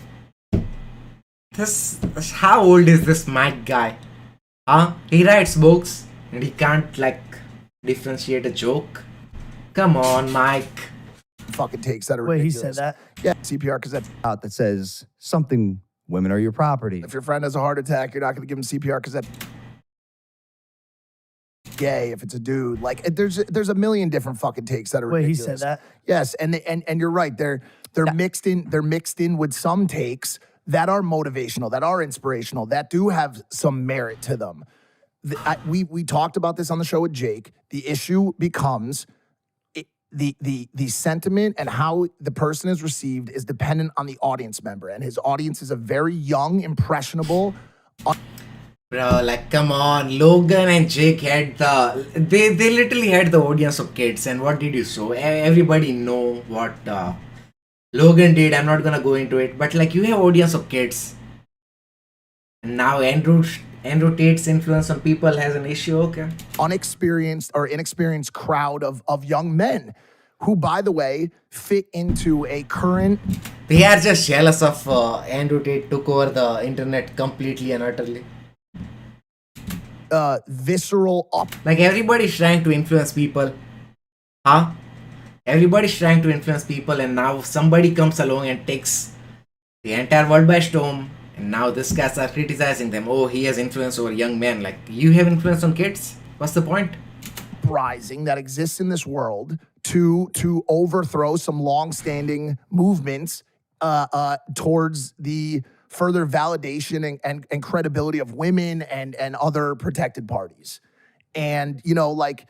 How old is this Mike guy? Huh? He writes books and he can't like differentiate a joke. Come on, Mike. Fucking takes that are Wait, he ridiculous. said that? Yeah, CPR because that's Out that says something, women are your property. if your friend has a heart attack, you're not going to give him CPR because that gay. If it's a dude, like there's a million different fucking takes that are Wait, he ridiculous. said that? Yes, and you're right. They're mixed in with some takes that are motivational, that are inspirational, that do have some merit to them. We talked about this on the show with Jake. The issue becomes the sentiment and how the person is received is dependent on the audience member, and his audience is a very young, impressionable. Bro, like come on, Logan and Jake had they literally had the audience of kids, and what did you show? Everybody know what Logan did. I'm not gonna go into it, but like you have audience of kids, and now Andrew Tate's influence on people has an issue. Okay, Unexperienced or inexperienced crowd of young men who, by the way, fit into a current they are just jealous of Andrew Tate took over the internet completely and utterly. visceral Like everybody's trying to influence people, huh? Everybody's trying to influence people, and now somebody comes along and takes the entire world by storm. And now these guys are criticizing them. Oh, he has influence over young men. Like you have influence on kids. What's the point? uprising that exists in this world to overthrow some long-standing movements towards the further validation and credibility of women and other protected parties. And you know, like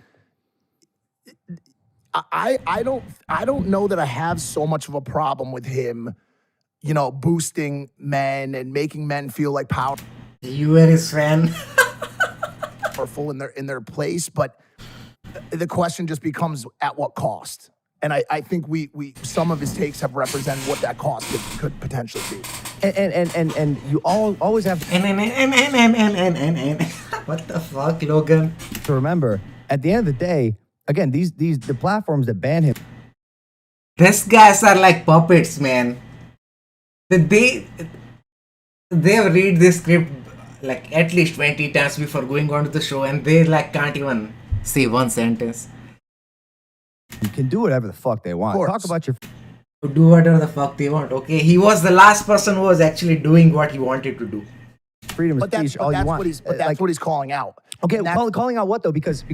I don't know that I have so much of a problem with him, you know, boosting men and making men feel like You were his fan. powerful in their place, but the question just becomes at what cost. And I think we some of his takes have represented what that cost could potentially be. And you always have What the fuck, Logan? to remember, at the end of the day, again, the platforms that ban him, These guys are like puppets, man. They read this script like at least 20 times before going on to the show, and they like can't even say one sentence. You can do whatever the fuck they want. course. Talk about your Do whatever the fuck they want. Okay, he was the last person who was actually doing what he wanted to do. freedom of But that's, speech all you want. what he's calling out. Okay, And that's- calling out what though? Because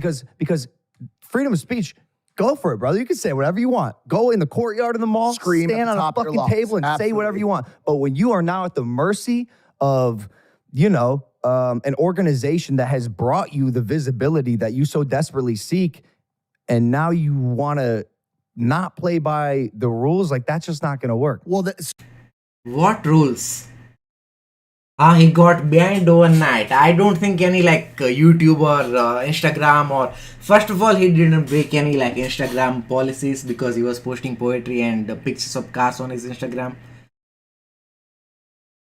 freedom of speech, go for it, brother. You can say whatever you want. Go in the courtyard of the mall, Scream at stand the on a top of your fucking lungs. table and say whatever Absolutely. you want. But when you are now at the mercy of, an organization that has brought you the visibility that you so desperately seek, and now you want to not play by the rules, like that's just not going to work. Well, What rules? He got banned overnight. I don't think any YouTube or Instagram or first of all he didn't break any Instagram policies because he was posting poetry and pictures of cars on his Instagram.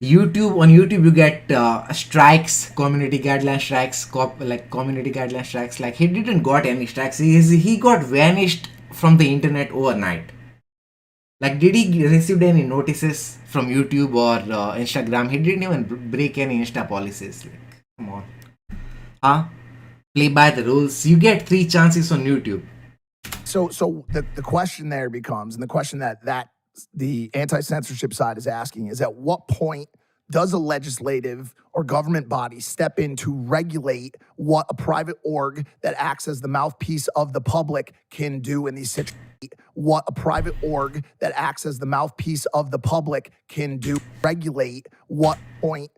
On YouTube you get strikes, community guideline strikes, community guideline strikes. Like he didn't got any strikes. He got vanished from the internet overnight. Like, did he receive any notices from YouTube or Instagram? He didn't even break any Insta policies. Like, come on. Play by the rules. You get 3 chances on YouTube. So the question there becomes, and the question that the anti-censorship side is asking is, at what point does a legislative or government body step in to regulate what a private org that acts as the mouthpiece of the public can do in these situations? What a private org that acts as the mouthpiece of the public can do, regulate what point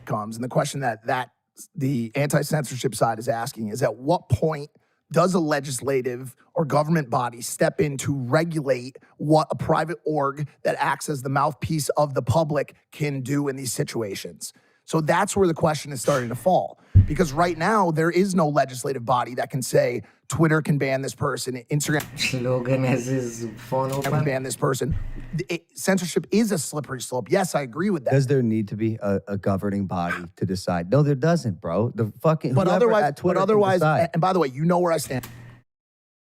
comes. And the question that the anti-censorship side is asking is, at what point does a legislative or government body step in to regulate what a private org that acts as the mouthpiece of the public can do in these situations? So that's where the question is starting to fall. Because right now, there is no legislative body that can say Twitter can ban this person, Instagram Logan has his phone can open. ban this person. Censorship is a slippery slope. Yes, I agree with that. Does there need to be a governing body to decide? No, there doesn't, bro. The fucking But whoever otherwise, at Twitter can decide. and by the way, you know where I stand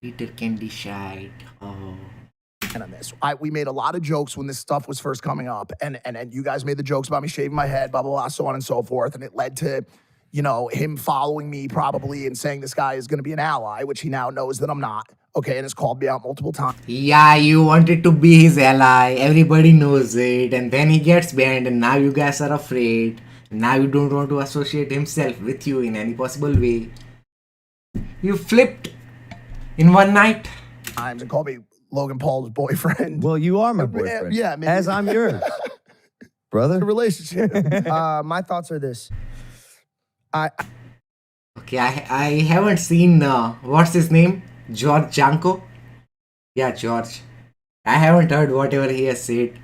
Twitter can decide. Oh. on this. We made a lot of jokes when this stuff was first coming up, and you guys made the jokes about me shaving my head, blah, blah, blah, so on and so forth, and it led to, him following me probably and saying this guy is going to be an ally, which he now knows that I'm not, okay, and has called me out multiple times. Yeah, you wanted to be his ally. Everybody knows it. And then he gets banned, and now you guys are afraid. Now you don't want to associate himself with you in any possible way. You flipped in one night. Times and called me Logan Paul's boyfriend. Well, you are my boyfriend. Yeah, maybe. As I'm yours. Brother. A relationship. My thoughts are this. Okay, I haven't seen, what's his name? George Janko? Yeah, George. I haven't heard whatever he has said. It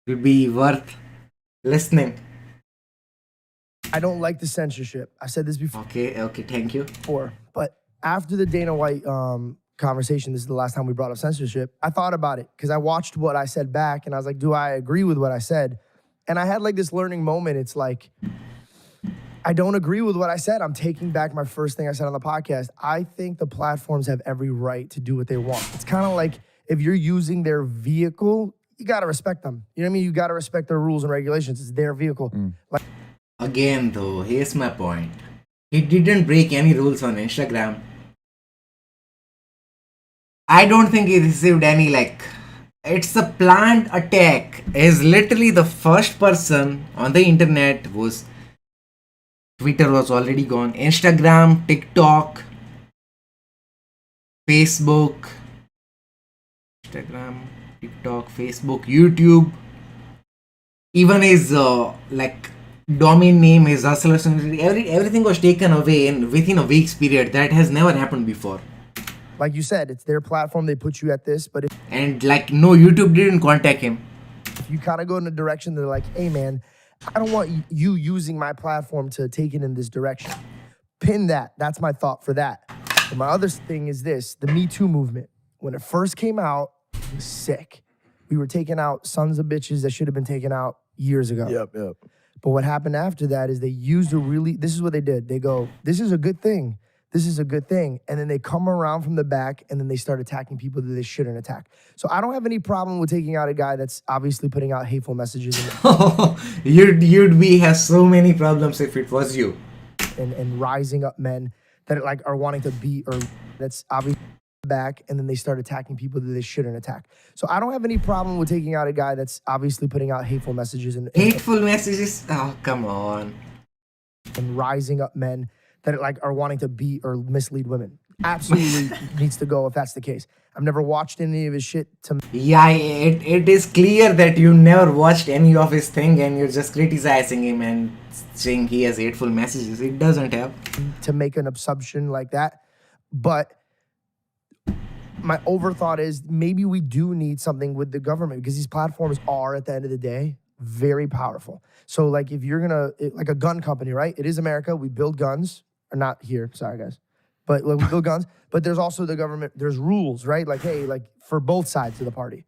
will be worth listening. I don't like the censorship. I said this Okay, thank you. before, but after the Dana White conversation, this is the last time we brought up censorship, I thought about it because I watched what I said back and I was like, do I agree with what I said? And I had like this learning moment. It's like, I don't agree with what I said. I'm taking back my first thing I said on the podcast. I think the platforms have every right to do what they want. It's kind of like if you're using their vehicle, you got to respect them. You know what I mean? You got to respect their rules and regulations. It's their vehicle. Like, Again though, here's my point. He didn't break any rules on Instagram. I don't think he received any it's a planned attack. He's literally the first person on the internet whose Twitter was already gone. Instagram, TikTok, Facebook, YouTube. Even his domain name, his hustle, everything was taken away within a week's period. That has never happened before. like you said, it's their platform. They put you at this, but if And no, YouTube didn't contact him. you kind of go in a direction, they're like, hey man, I don't want you using my platform to take it in this direction. Pin that. That's my thought for that. And my other thing is this, the Me Too movement. When it first came out, it was sick. We were taking out sons of bitches that should have been taken out years ago. Yep. But what happened after that is they used this is what they did. They go, this is a good thing. this is a good thing. And then they come around from the back and then they start attacking people that they shouldn't attack. So I don't have any problem with taking out a guy that's obviously putting out hateful messages you'd have so many problems if it was you. and rising up men that like are wanting to beat or that's obviously back and then they start attacking people that they shouldn't attack. So I don't have any problem with taking out a guy that's obviously putting out hateful messages Hateful messages? Oh, come on. and rising up men that like are wanting to beat or mislead women. Absolutely needs to go if that's the case. I've never watched any of his shit to Yeah, it is clear that you never watched any of his thing and you're just criticizing him and saying he has hateful messages. It doesn't have. make an assumption like that. But my overthought is maybe we do need something with the government because these platforms are at the end of the day very powerful. So like if you're gonna like a gun company, right? It is America. We build guns, or not here. Sorry guys. But like, we build guns, but there's also the government, there's rules, right? Like, hey, like for both sides of the party.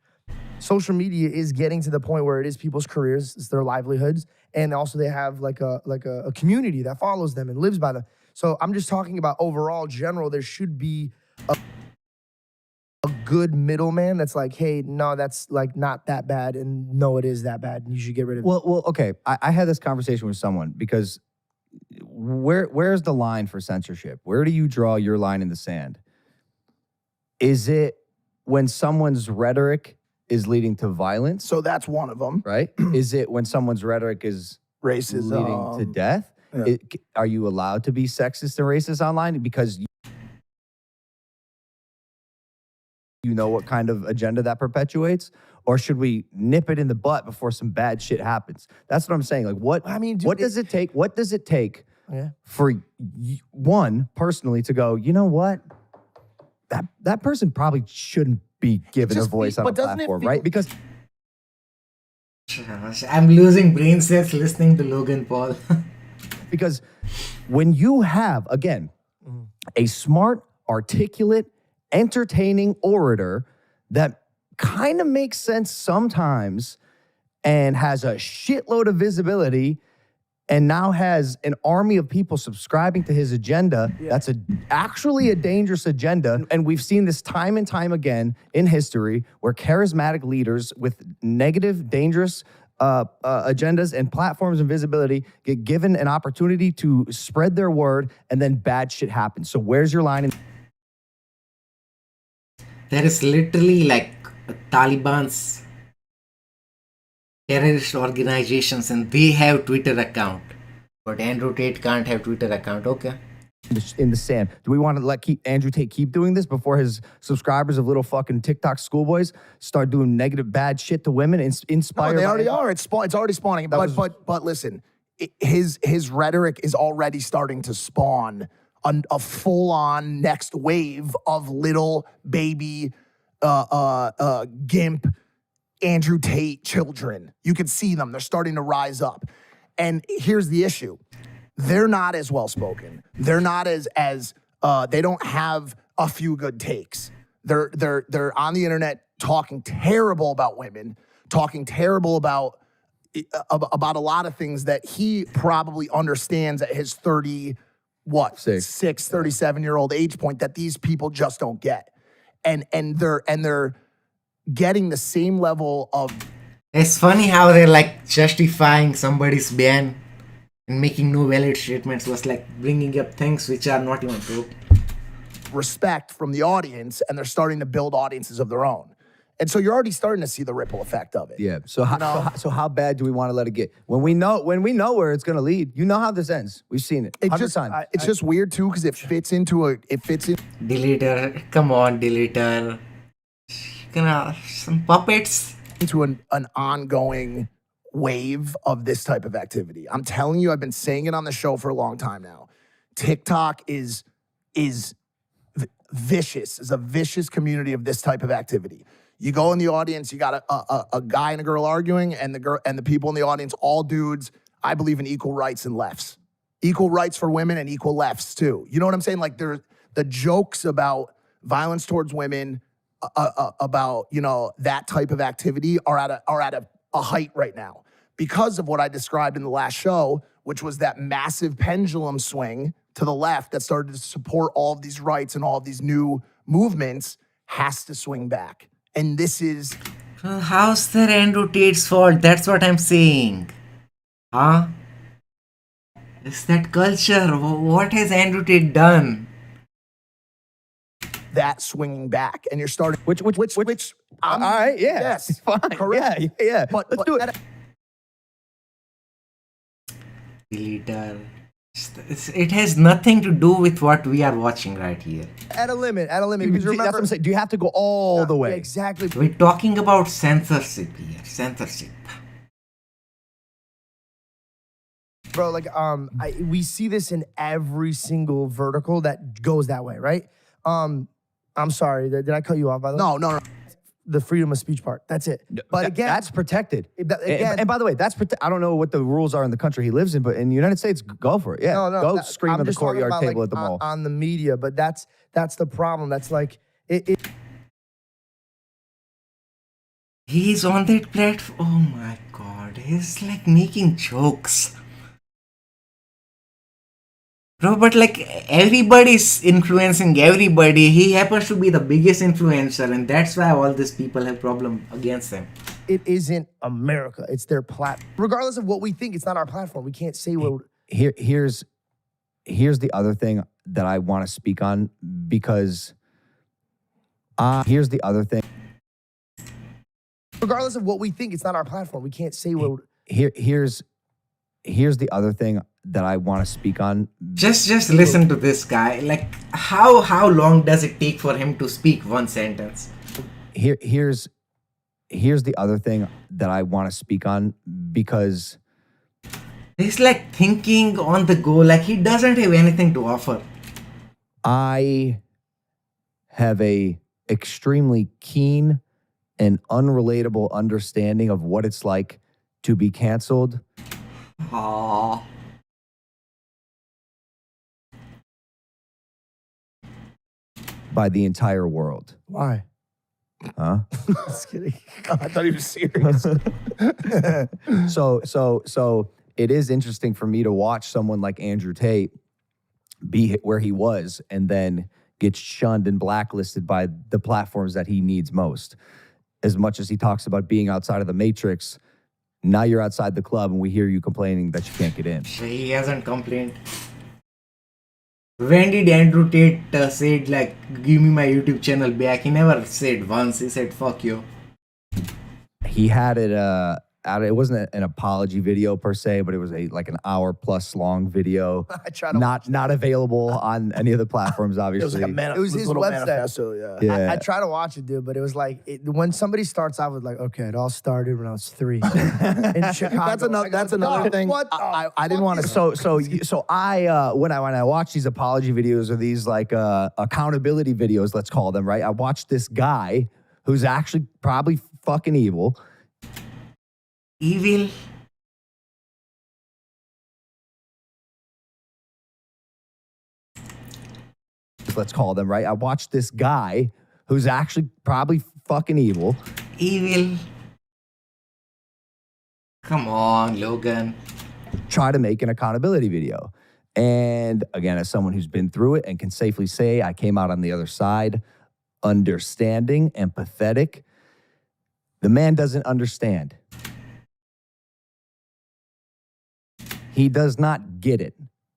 Social media is getting to the point where it is people's careers, it's their livelihoods, and also they have like a community that follows them and lives by them. So I'm just talking about overall general, there should be a good middleman that's like, hey, no, that's like not that bad, and no, it is that bad, and you should get rid of it. Well, okay. I had this conversation with someone because where's the line for censorship? Where do you draw your line in the sand? Is it when someone's rhetoric is leading to violence? So that's one of them. Right? Is it when someone's rhetoric is Racism. leading to death? Yeah. Are you allowed to be sexist and racist online because you know what kind of agenda that perpetuates? Or should we nip it in the butt before some bad shit happens? That's what I'm saying. Like, what? I mean, what does it take? What does it take Yeah. for one personally to go? You know what? That person probably shouldn't be given a voice on a platform, right? Because I'm losing brain cells listening to Logan Paul. because when you have again a smart, articulate, entertaining orator that kind of makes sense sometimes and has a shitload of visibility and now has an army of people subscribing to his agenda, that's actually a dangerous agenda. And we've seen this time and time again in history where charismatic leaders with negative, dangerous agendas and platforms and visibility get given an opportunity to spread their word and then bad shit happens. So where's your line? There is literally like Taliban's terrorist organizations and they have Twitter account. But Andrew Tate can't have Twitter account. Okay. In the sand. Do we want to let Andrew Tate keep doing this before his subscribers of little fucking TikTok schoolboys start doing negative bad shit to women and inspire? No, they already are. It's already spawning. But listen, his rhetoric is already starting to spawn a full-on next wave of little baby gimp Andrew Tate children. You can see them. They're starting to rise up. And here's the issue. They're not as well-spoken. They're not as they don't have a few good takes. They're on the internet talking terrible about women, talking terrible about a lot of things that he probably understands at his 37-year-old age point that these people just don't get. And they're getting the same level of. It's funny how they're like justifying somebody's ban and making no valid statements was like bringing up things which are not even true. Respect from the audience, and they're starting to build audiences of their own. And so you're already starting to see the ripple effect of it. Yeah. So how bad do we want to let it get? When we know where it's going to lead, you know how this ends. We've seen it. It's just weird too because it fits in. Deleter, come on, deleter. Some puppets. Into an ongoing wave of this type of activity. I'm telling you, I've been saying it on the show for a long time now. TikTok is vicious. Is a vicious community of this type of activity. You go in the audience, you got a guy and a girl arguing, and the people in the audience, all dudes. I believe in equal rights and lefts, equal rights for women and equal lefts too. You know what I'm saying? Like the jokes about violence towards women, about that type of activity are at a height right now because of what I described in the last show, which was that massive pendulum swing to the left that started to support all of these rights and all of these new movements has to swing back. And this is How's that Andrew Tate's fault? That's what I'm saying. Huh? Is that culture? What has Andrew Tate done? that swinging back, and you're starting Which all I'm, right, yeah. yes, Fine. correct. Yeah. But Let's do it. Deleter. It has nothing to do with what we are watching right here. At a limit. Because That's what remember, I'm saying. Do you have to go all the way? Exactly. We're talking about censorship here. Censorship. Bro, like we see this in every single vertical that goes that way, right? I'm sorry, did I cut you off by the way? no. The freedom of speech part. That's it. But again, that's protected. Again, And by the way, I don't know what the rules are in the country he lives in, but in the United States, go for it. Yeah, go scream I'm at the just talking courtyard about, table like, at the mall. on the media, but that's the problem. That's like it He's on that platform. Oh my god. He's like making jokes. Bro, but like everybody's influencing everybody. He happens to be the biggest influencer, and that's why all these people have problem against him. it isn't America. It's their platform. Regardless of what we think, it's not our platform. We can't say what Here's the other thing that I want to speak on because here's the other thing. regardless of what we think, it's not our platform. We can't say what Here's the other thing that I want to speak on. Just listen to this guy. Like how long does it take for him to speak one sentence? Here's the other thing that I want to speak on because He's like thinking on the go, like he doesn't have anything to offer. I have a extremely keen and unrelatable understanding of what it's like to be canceled Aww. by the entire world. why? Huh? Just kidding. I thought he was serious. So it is interesting for me to watch someone like Andrew Tate be where he was and then get shunned and blacklisted by the platforms that he needs most. As much as he talks about being outside of the matrix, now you're outside the club and we hear you complaining that you can't get in. He hasn't complained. When did Andrew Tate said like, give me my YouTube channel back? He never said once. He said, fuck you. He had it it wasn't an apology video per se, but it was like an hour plus long video. I try to not available on any of the platforms, It was obviously. like It was his little website. manifesto, yeah. Yeah. I try to watch it, dude, but it was like when somebody starts out with like, okay, it all started when I was 3 in Chicago. That's another thing. What I didn't want to. So I when I watch these apology videos or these like accountability videos, let's call them, right? I watched this guy who's actually probably fucking evil. Evil. Let's call them, right? I watched this guy who's actually probably fucking evil. Evil. Come on, Logan. Try to make an accountability video. And again, as someone who's been through it and can safely say I came out on the other side, understanding, empathetic, the man doesn't understand. He does not get it.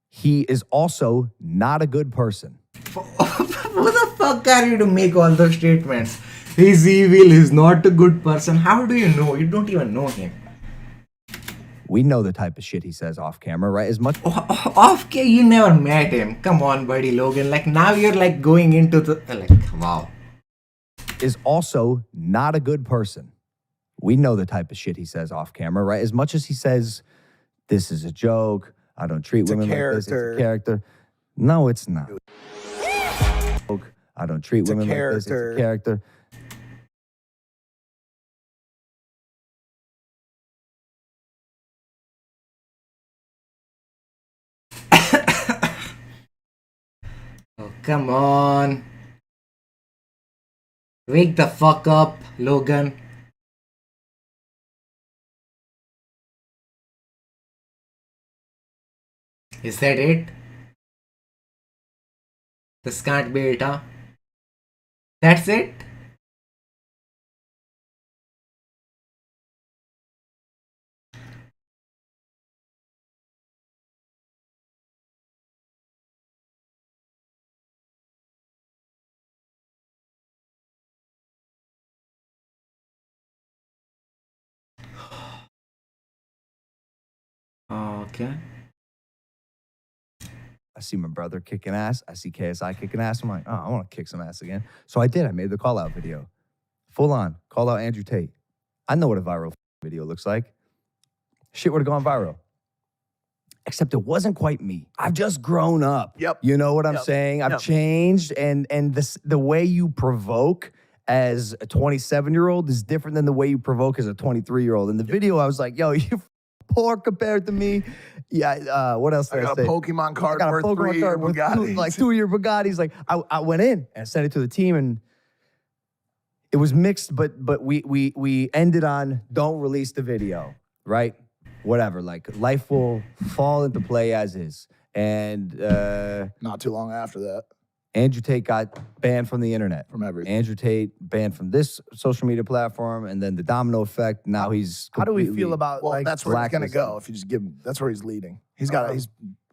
He is also not a good person. Who the fuck are you to make all those statements? He's evil, he's not a good person. How do you know? You don't even know him. We know the type of shit he says off camera, right? As much Off you never met him. Come on, buddy Logan. Like now you're like going into the like wow. is also not a good person. We know the type of shit he says off camera, right? As much as he says, this is a joke, I don't treat women like this, it's a character. No, it's not. I don't treat women like this, it's a character. Oh, come on. Wake the fuck up, Logan. Is that it? This can't be it, huh? That's it? Okay. I see my brother kicking ass. I see KSI kicking ass. I'm like, oh, I want to kick some ass again. So I did. I made the call out video. Full on. Call out Andrew Tate. I know what a viral video looks like. Shit would have gone viral. Except it wasn't quite me. I've just grown up. Yep. You know what I'm Yep. saying? I've Yep. changed, and the way you provoke as a 27-year-old is different than the way you provoke as a 23-year-old. In the video, I was like, yo, you poor compared to me. Yeah, what else I did I got say? a Pokemon card I got a worth Pokemon 3 card worth Bugattis. like 2-year Bugattis. Like I went in and sent it to the team, and it was mixed, but we ended on don't release the video, right? Whatever, like life will fall into play as is. And Not too long after that, Andrew Tate got banned from the internet. from everything. Andrew Tate banned from this social media platform, and then the domino effect. Now he's How do we completely- feel about Well, like that's where he's gonna blacklisted. go if you just give him. That's where he's leading. He's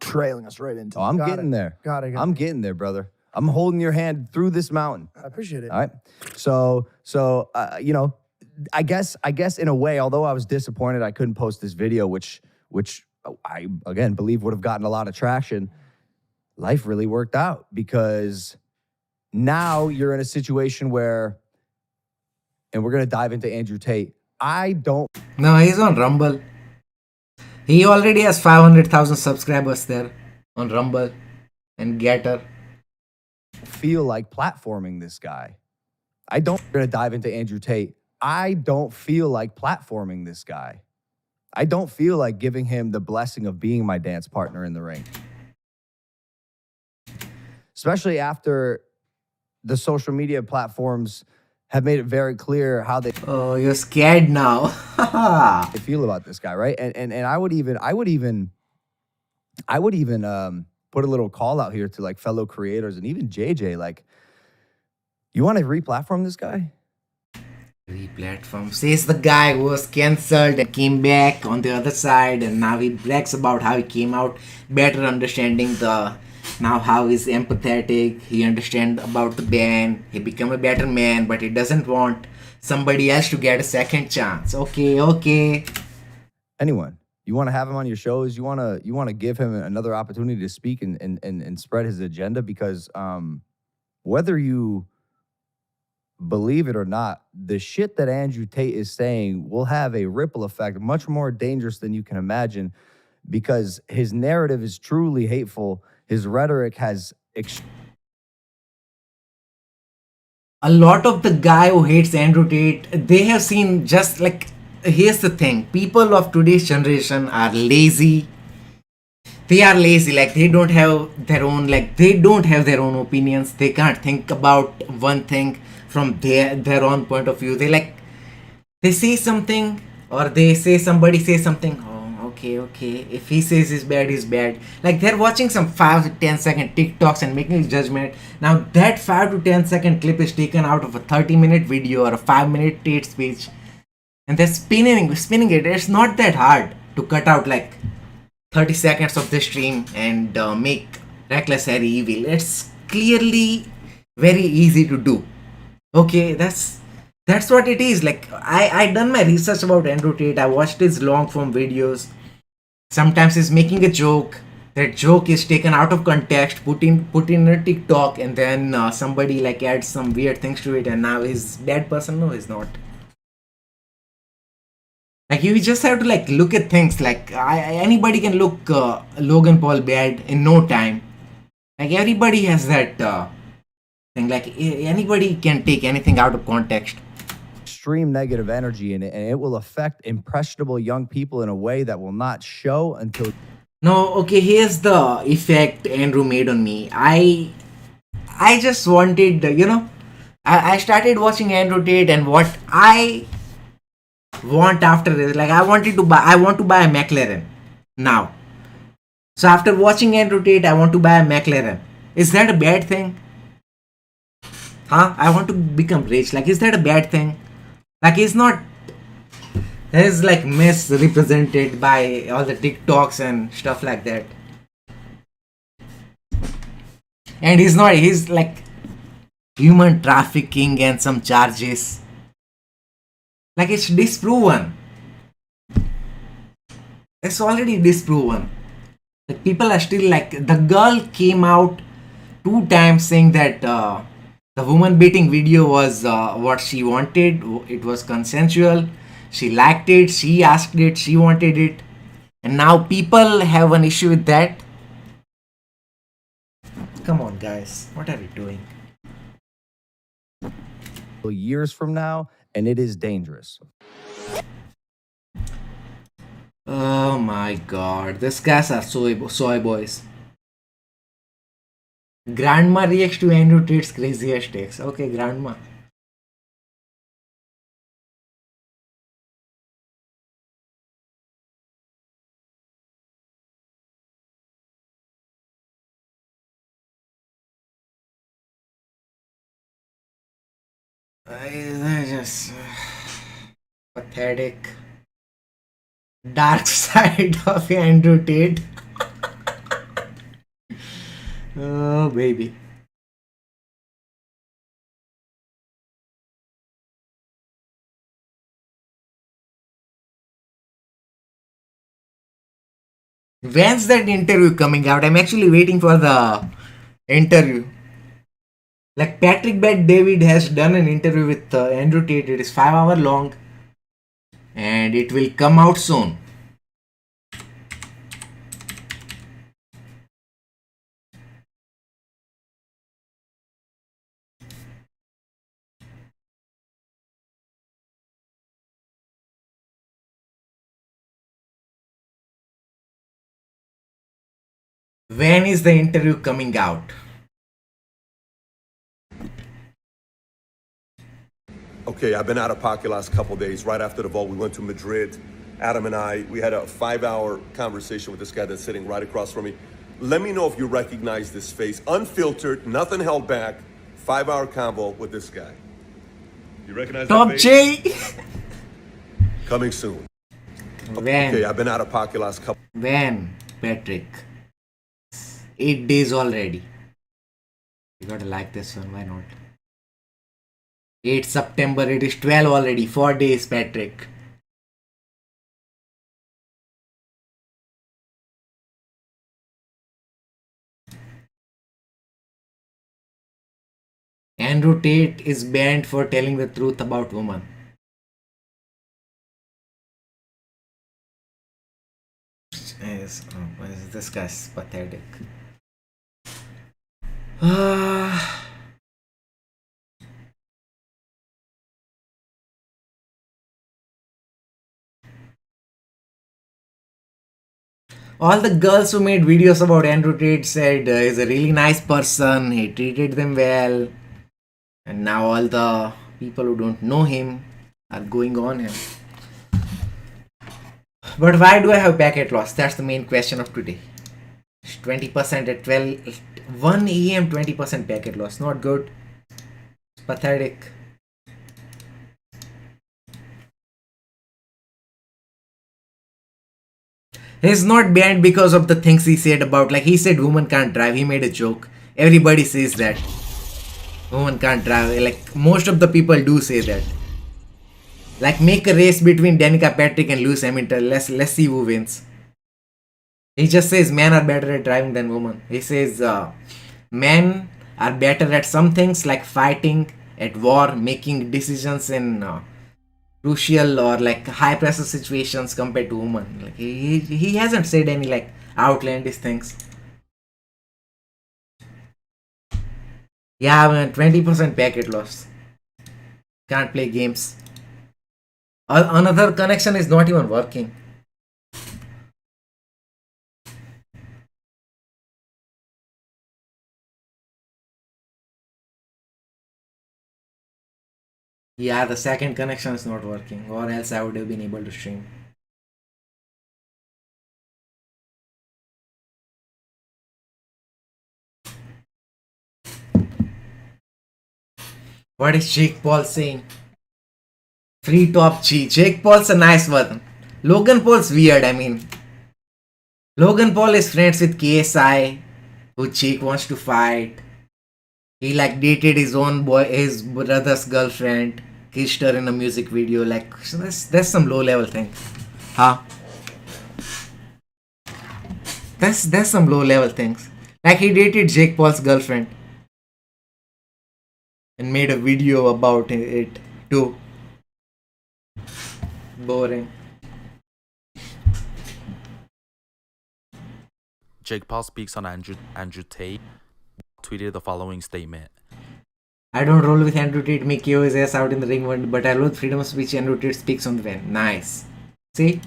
trailing us right into. Oh, I'm Got getting it. there. Got it. I'm getting there, brother. I'm holding your hand through this mountain. I appreciate it. All right. So you know, I guess in a way, although I was disappointed I couldn't post this video, which I again believe would have gotten a lot of traction. Life really worked out because now you're in a situation where, and we're gonna dive into Andrew Tate. I don't No, he's on Rumble. He already has 500,000 subscribers there on Rumble and Getter. feel like platforming this guy. We're gonna dive into Andrew Tate. I don't feel like platforming this guy. I don't feel like giving him the blessing of being my dance partner in the ring. Especially after the social media platforms have made it very clear how they Oh, you're scared now. feel about this guy, right? And I would even put a little call out here to like fellow creators and even JJ, like, you want to re-platform this guy? Replatform. Says the guy who was cancelled and came back on the other side, and now he brags about how he came out better, understanding how he's empathetic. He understand about the ban. He become a better man, but he doesn't want somebody else to get a second chance. Okay. Anyone. You want to have him on your shows. You want to give him another opportunity to speak and spread his agenda, because whether you believe it or not, the shit that Andrew Tate is saying will have a ripple effect much more dangerous than you can imagine, because his narrative is truly hateful. His rhetoric has A lot of the guy who hates Andrew Tate, they have seen just like, here's the thing, people of today's generation are lazy. They are lazy, like they don't have their own opinions. They can't think about one thing from their own point of view. They say something, or somebody say something. Oh, okay. If he says he's bad, he's bad. Like they're watching some 5 to 10 second TikToks and making a judgment. Now that 5 to 10 second clip is taken out of a 30-minute video or a 5-minute Tate speech, and they're spinning it. It's not that hard to cut out like 30 seconds of the stream and make Reckless Harry evil. It's clearly very easy to do. Okay, that's what it is. Like I done my research about Andrew Tate. I watched his long form videos. Sometimes he's making a joke. That joke is taken out of context, put in a TikTok, and then somebody like adds some weird things to it, and now he's a bad person. No, he's not. Like you just have to like look at things. Like anybody can look Logan Paul bad in no time. Like everybody has that thing. Like anybody can take anything out of context. extreme negative energy in it, and it will affect impressionable young people in a way that will not show until. No, okay, here's the effect Andrew made on me. I just wanted, I started watching Andrew Tate, and what I want after this, like I want to buy a McLaren now. So after watching Andrew Tate, I want to buy a McLaren. Is that a bad thing? Huh? I want to become rich. Like, is that a bad thing? Like, he's not. He's like misrepresented by all the TikToks and stuff like that. And he's not. He's like human trafficking and some charges. Like, it's disproven. It's already disproven. Like, people are still like, the girl came out 2 times saying that the woman beating video was what she wanted. It was consensual. She liked it. She asked it. She wanted it. And now people have an issue with that. Come on, guys. What are we doing? Years from now, and it is dangerous. Oh my god. These guys are soy boys. Grandma reacts to Andrew Tate's craziest takes. Okay, Grandma. I just pathetic. Dark side of Andrew Tate. Oh baby. When's that interview coming out? I'm actually waiting for the interview. Like Patrick Bet David has done an interview with Andrew Tate. It is 5 hours long, and it will come out soon. When is the interview coming out? Okay, I've been out of pocket last couple days. Right after the vote, we went to Madrid. Adam and we had a 5-hour conversation with this guy that's sitting right across from me. Let me know if you recognize this face. Unfiltered, nothing held back. 5-hour convo with this guy. You recognize Top that J. face? Coming soon. When? Okay, I've been out of pocket last couple. When, Patrick? 8 days already. You gotta like this one, why not? 8 September, it is 12 already. 4 days, Patrick. Andrew Tate is banned for telling the truth about women. Yes, this guy's pathetic. All the girls who made videos about Andrew Tate said he's a really nice person, he treated them well, and now all the people who don't know him are going on him. But why do I have packet loss? That's the main question of today. 20% at 1 a.m. 20% packet loss. Not good. It's pathetic. He's not banned because of the things he said about, like he said women can't drive. He made a joke. Everybody says that. Women can't drive. Like most of the people do say that. Like make a race between Danica Patrick and Lewis Hamilton. Let's see who wins. He just says men are better at driving than women. He says men are better at some things like fighting, at war, making decisions in crucial or like high pressure situations compared to women. Like he hasn't said any like outlandish things. Yeah, man, 20% packet loss. Can't play games. Another connection is not even working. Yeah, the second connection is not working, or else I would have been able to stream. What is Jake Paul saying? Free top G. Jake Paul's a nice one. Logan Paul's weird. I mean, Logan Paul is friends with KSI, who Jake wants to fight. He like dated his own boy, his brother's girlfriend, kissed her in a music video. Like, so that's some low level thing, huh? That's some low level things. Like he dated Jake Paul's girlfriend and made a video about it too. Boring. Jake Paul speaks on Andrew Tate, tweeted the following statement. I don't roll with Andrew Tate, make KO his ass out in the ring, but I roll with freedom of speech. Andrew Tate speaks on the van. Nice. See?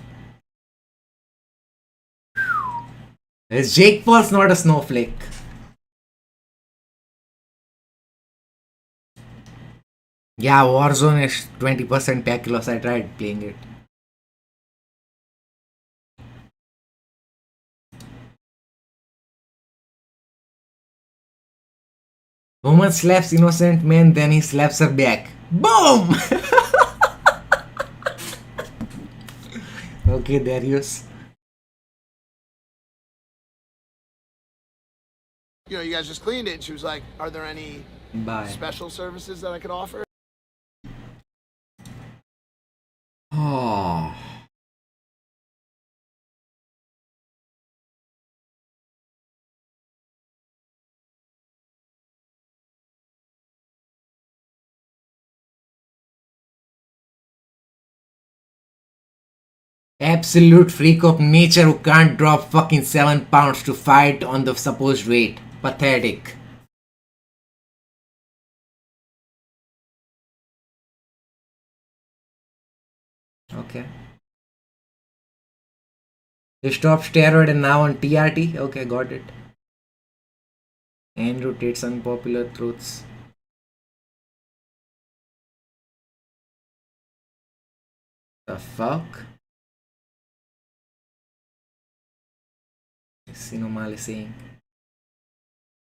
Is Jake Paul's not a snowflake? Yeah, Warzone is 20% pack loss. I tried playing it. Woman slaps innocent man, then he slaps her back. Boom! Okay, Darius. You know, you guys just cleaned it. And she was like, are there any Bye. special services that I could offer? Oh. Absolute freak of nature who can't drop fucking 7 pounds to fight on the supposed weight. Pathetic. Okay. He stopped steroid and now on TRT? Okay, got it. Andrew Tate's unpopular truths. The fuck? Sinomali saying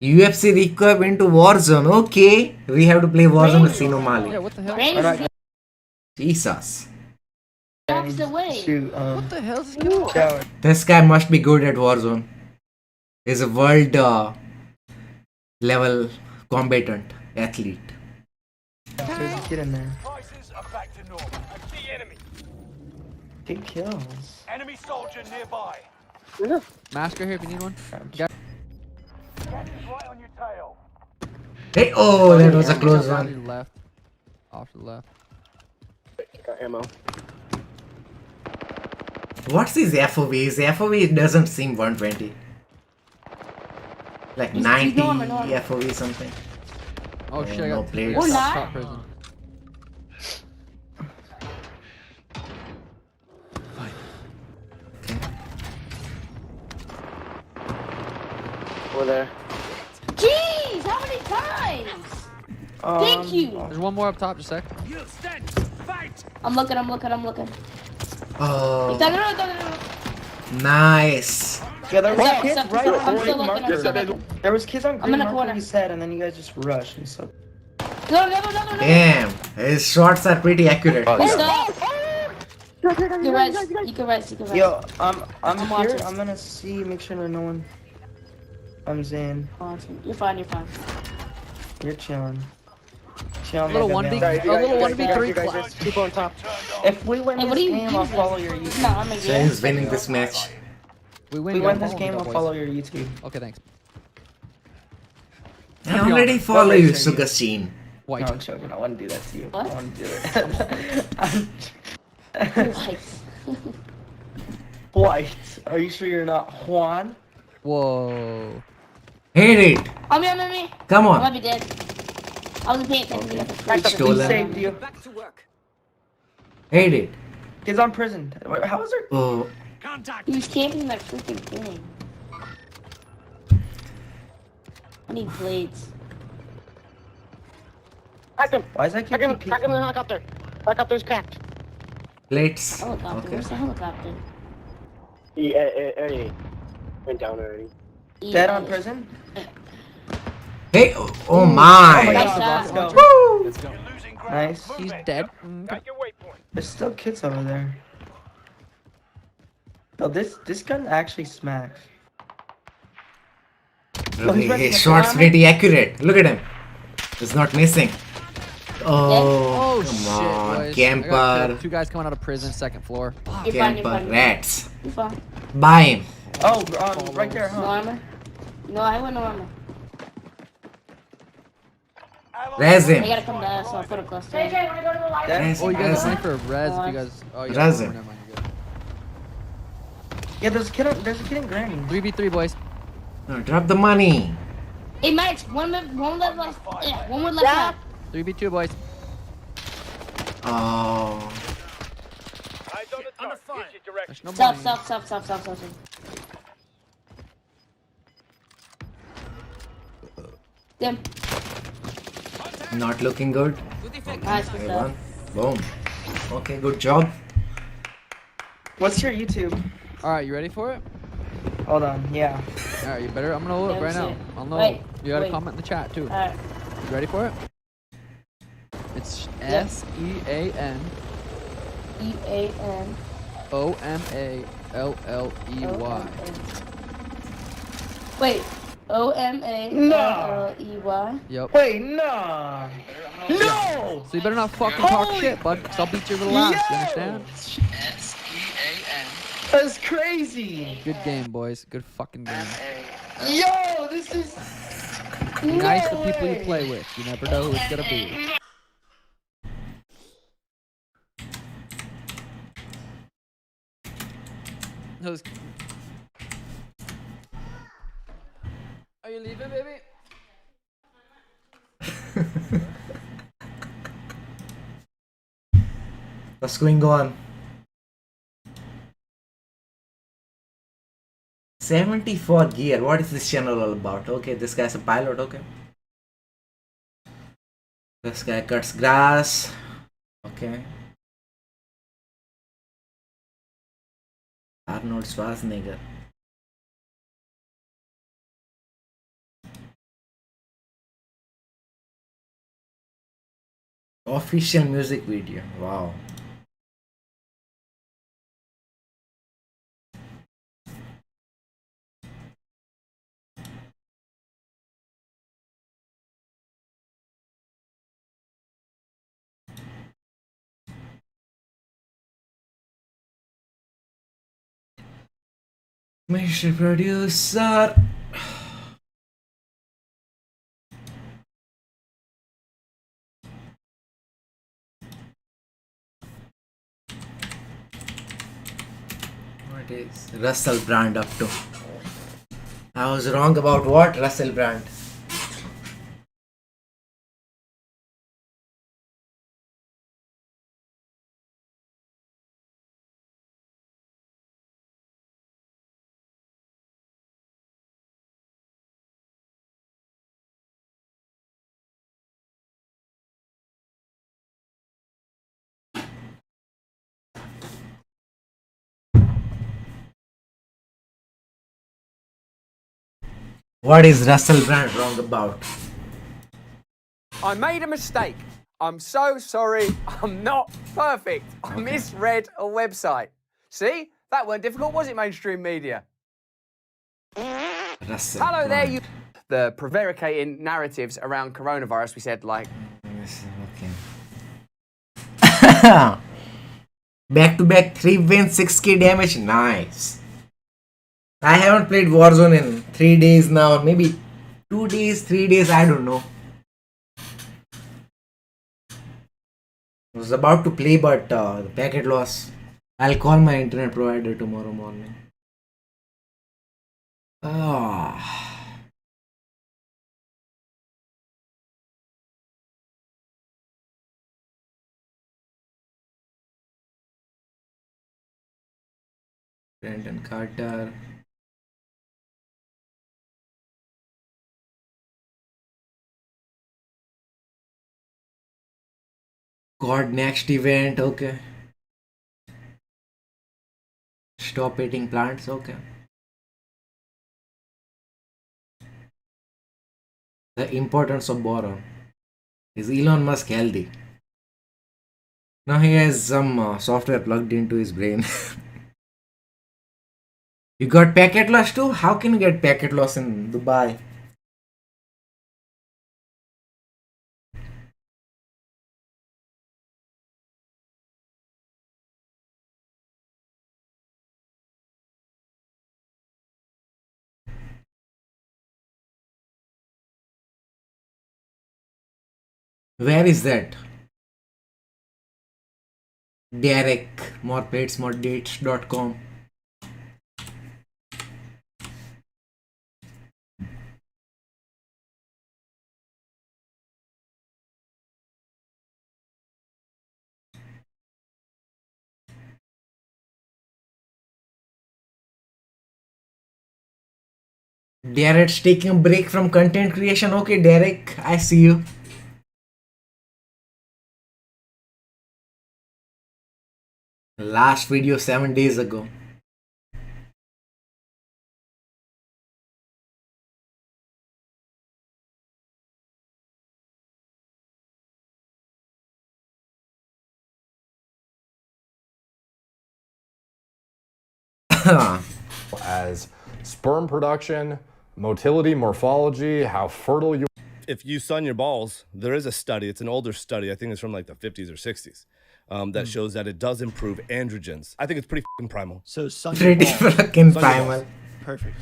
UFC recap into Warzone. Okay, we have to play Warzone with Sinomali. Yeah, what the hell? Jesus. What the hell is going on? This guy must be good at Warzone. He's a world level combatant athlete. There's a kid in there. Take kills. Enemy soldier nearby. Masker here if you need one. Right on your tail. Hey, oh, that was a close Off to one. the left. Off to the left. Got ammo. What's his FOV? His FOV doesn't seem 120. Like 90 FOV something. Oh shit, I no got players. Or not. Top prison. Over there. Jeez, how many times? Thank you. There's one more up top, just a sec. I'm looking. Oh, No. nice. Yeah, there was Stop, kids stop, right stop. I'm on still green looking, I'm still marker. looking. There was kids on I'm green in the marker corner. you said, and then you guys just rushed and so. No. Damn, his shots are pretty accurate. Stop. You can rest. Yo, I'm here. watching. I'm gonna see, make sure that no one comes in. You're fine. You're chilling. Chilling. Little like 1v, man. a little 1v3 class. Keep on top. If we win Hey, what this are you game, I'll using? follow your YouTube. No, I'm a James winning this match. We If win. we you win gotta this game, me, I'll boys. follow your YouTube. Okay, thanks. I already follow you, Sugar Scene. White. No, I'm joking. I wouldn't do that to you. What? I wouldn't do it. White. Are you sure you're not Juan? Whoa. Hit it. On me. Come I might on. be dead. I wasn't paying attention. Back up. Stolen. He saved you. Hit it. Kids on prison. How was there? Oh, He was camping that freaking thing. I need blades. Why is that kid keep peeking? Helicopter. Helicopter's cracked. plates. Helicopter. Okay. Where's the helicopter? He went down already. Dead on prison? Hey, oh, Oh my. my Nice god, shot. let's go. Let's go. You're losing ground. Nice. Move He's it. dead. At your waypoint. There's still kids over there. Yo, this gun actually smacks. Oh, he's ready. His shot's pretty accurate. Look at him. He's not missing. Oh, Oh come shit, on. boys. I got Camper. killed. 2 guys coming out of prison, 2nd floor. You're fine, you're Camper. fine. Rats. You're fine. Buy him. Oh, right there, No huh? armor? No, I want no armor. Res I him. gotta come to us, so I'll put a cluster. Res Oh, you him. guys Res are him. playing for res if you guys. Oh, you Res guys. him. Never mind, you're good. Yeah, there's a kid in Granny. 3v3, boys. No, drop the money. Hey, Max, one left, yeah, one more left side. 3v2, boys. Oh. Eyes on the target. Here's your direction. There's no Stop, money. stop. Them. Not looking good. Nice, good stuff. One. Boom. Okay, good job. What's your YouTube? Alright, you ready for it? Hold on, yeah. Alright, you better. I'm gonna look Yeah, right now. shit. I'll know. Wait, You gotta wait. comment in the chat too. Alright. You ready for it? It's SEAN EAN. OMALLEY. Wait. OMALLEY. Yep. Wait, nah. No! So you better not fucking talk shit, bud, because I'll beat you to the last. You understand? That's crazy. Good game, boys. Good fucking game. Yo, this is. Be nice to people you play with. You never know who it's gonna be. Those. Are you leaving, baby? What's going on? 74 gear. What is this channel all about? Okay, this guy's a pilot. Okay. This guy cuts grass. Okay. Arnold Schwarzenegger. Official music video. Wow. Mr. Producer. What is Russell Brand up to? I was wrong about what? Russell Brand. What is Russell Brand wrong about? I made a mistake. I'm so sorry. I'm not perfect. I misread a website. See? That weren't difficult, was it, mainstream media? Russell Hello there, Brand. you. The prevaricating narratives around coronavirus, we said, like. Yes, okay. Back to back 3 wins, 6k damage. Nice. I haven't played Warzone in 3 days now. Maybe 2 days, 3 days. I don't know. I was about to play, but the packet loss. I'll call my internet provider tomorrow morning. Ah. Brandon Carter. God, next event. Okay. Stop eating plants. Okay. The importance of boron. Is Elon Musk healthy? Now he has some software plugged into his brain. You got packet loss too? How can you get packet loss in Dubai? Where is that? Derek, more plates, more dates.com. Derek's taking a break from content creation. Okay, Derek, I see you. Last video 7 days ago. As sperm production, motility, morphology, how fertile you. If you sun your balls, there is a study. It's an older study. I think it's from like the 50s or 60s. That shows that it does improve androgens. I think it's pretty fucking primal. So sun Pretty fucking primal. Perfect.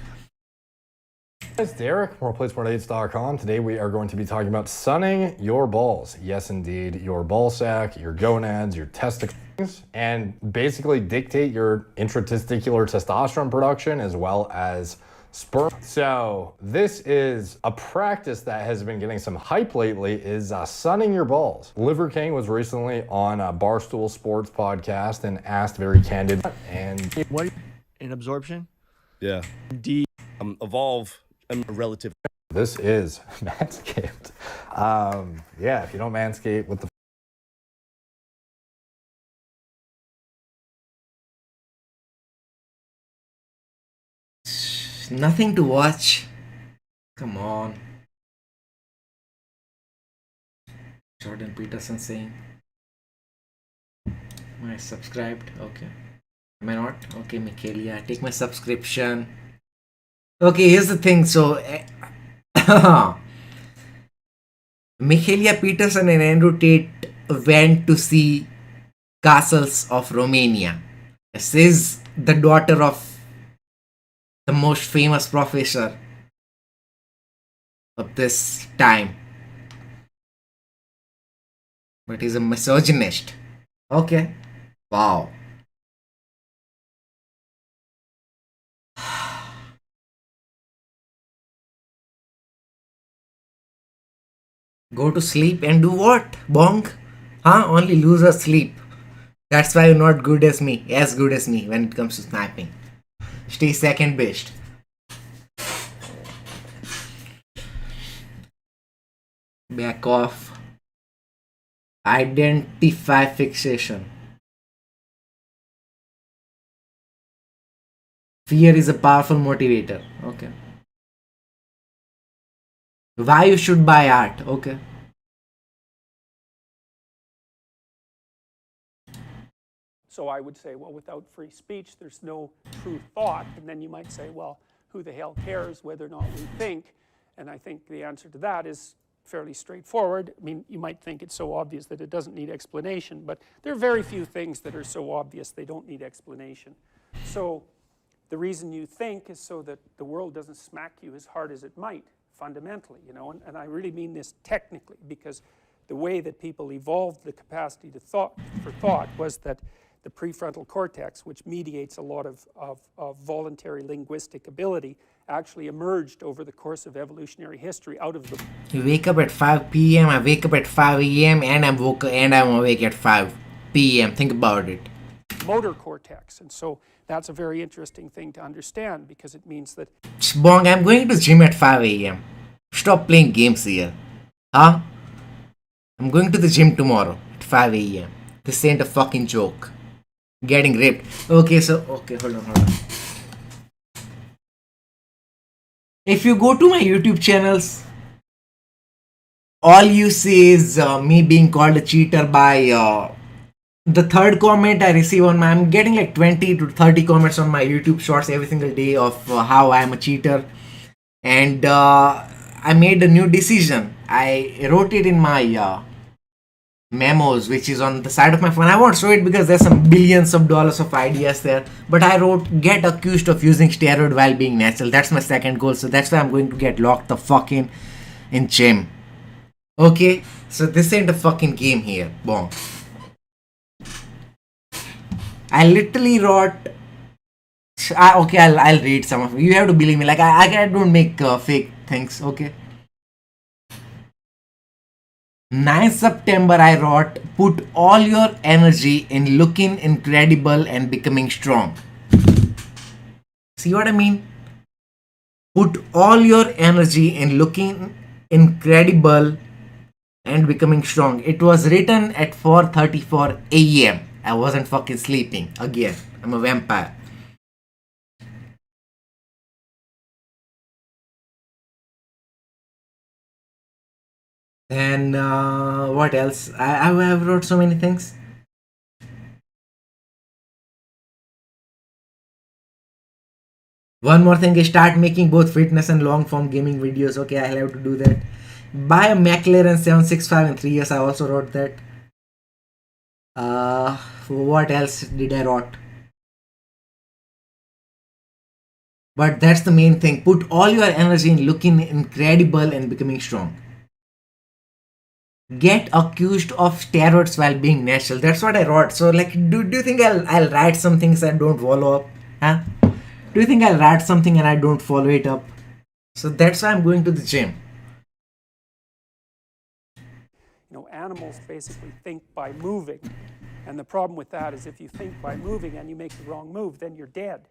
It's Derek, moreplates.com. Today we are going to be talking about sunning your balls. Yes, indeed, your ball sack, your gonads, your testicles, and basically dictate your intratesticular testosterone production as well as sperm. So this is a practice that has been getting some hype lately, is sunning your balls. Liver King was recently on a Barstool Sports podcast and asked very candid. And what in absorption? Yeah. D. Evolve relative. This is Manscaped. Yeah, if you don't manscape, what the Nothing to watch. Come on. Jordan Peterson saying. Am I subscribed? Okay. Am I not? Okay, Michaelia. Take my subscription. Okay, here's the thing. So, Michaelia Peterson and Andrew Tate went to see castles of Romania. This is the daughter of the most famous professor of this time. But he's a misogynist. Okay. Wow. Go to sleep and do what? Bonk? Huh? Only losers sleep. That's why you're not good as me when it comes to sniping. Stay second best. Back off. Identify fixation. Fear is a powerful motivator. Okay. Why you should buy art? Okay. So I would say, well, without free speech, there's no true thought. And then you might say, well, who the hell cares whether or not we think? And I think the answer to that is fairly straightforward. I mean, you might think it's so obvious that it doesn't need explanation, but there are very few things that are so obvious they don't need explanation. So the reason you think is so that the world doesn't smack you as hard as it might, fundamentally, you know, and I really mean this technically, because the way that people evolved the capacity to thought was that the prefrontal cortex, which mediates a lot of voluntary linguistic ability, actually emerged over the course of evolutionary history out of the... You wake up at 5 p.m., I wake up at 5 a.m., and I'm awake at 5 p.m. Think about it. motor cortex. And so that's a very interesting thing to understand, because it means that... Bong, I'm going to gym at 5 a.m. Stop playing games here. Huh? I'm going to the gym tomorrow at 5 a.m. This ain't a fucking joke. Getting ripped. Okay, hold on. If you go to my YouTube channels, all you see is me being called a cheater by the third comment I receive on my, I'm getting like 20 to 30 comments on my YouTube shorts every single day of how I'm a cheater. And I made a new decision. I wrote it in my memos, which is on the side of my phone. I won't show it because there's some billions of dollars of ideas there. But I wrote, get accused of using steroid while being natural. That's my second goal. So that's why I'm going to get locked the fuck in gym. Okay, so this ain't a fucking game here. Boom. I literally wrote. Okay, I'll read some of it. You have to believe me. Like I don't make fake things. Okay. 9th September, I wrote, put all your energy in looking incredible and becoming strong. See what I mean? Put all your energy in looking incredible and becoming strong. It was written at 4:34 a.m. I wasn't fucking sleeping. Again, I'm a vampire. And what else? I wrote so many things. One more thing is start making both fitness and long form gaming videos. Okay, I'll have to do that. Buy a McLaren 765 in 3 years. I also wrote that. What else did I wrote? But that's the main thing. Put all your energy in looking incredible and becoming strong. Get accused of steroids while being natural. That's what I wrote. So like, do you think I'll write some things and don't follow up? Huh? Do you think I'll write something and I don't follow it up? So that's why I'm going to the gym. You know, animals basically think by moving. And the problem with that is if you think by moving and you make the wrong move, then you're dead.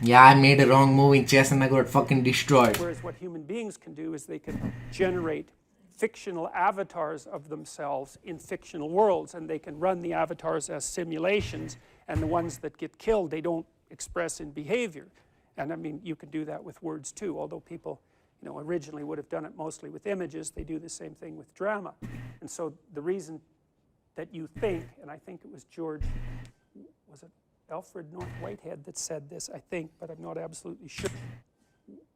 Yeah, I made a wrong move in chess and I got fucking destroyed. Whereas what human beings can do is they can generate fictional avatars of themselves in fictional worlds, and they can run the avatars as simulations, and the ones that get killed they don't express in behavior. And I mean, you can do that with words too, although people, you know, originally would have done it mostly with images. They do the same thing with drama. And so the reason that you think, and I think it was George, was it Alfred North Whitehead that said this, I think, but I'm not absolutely sure.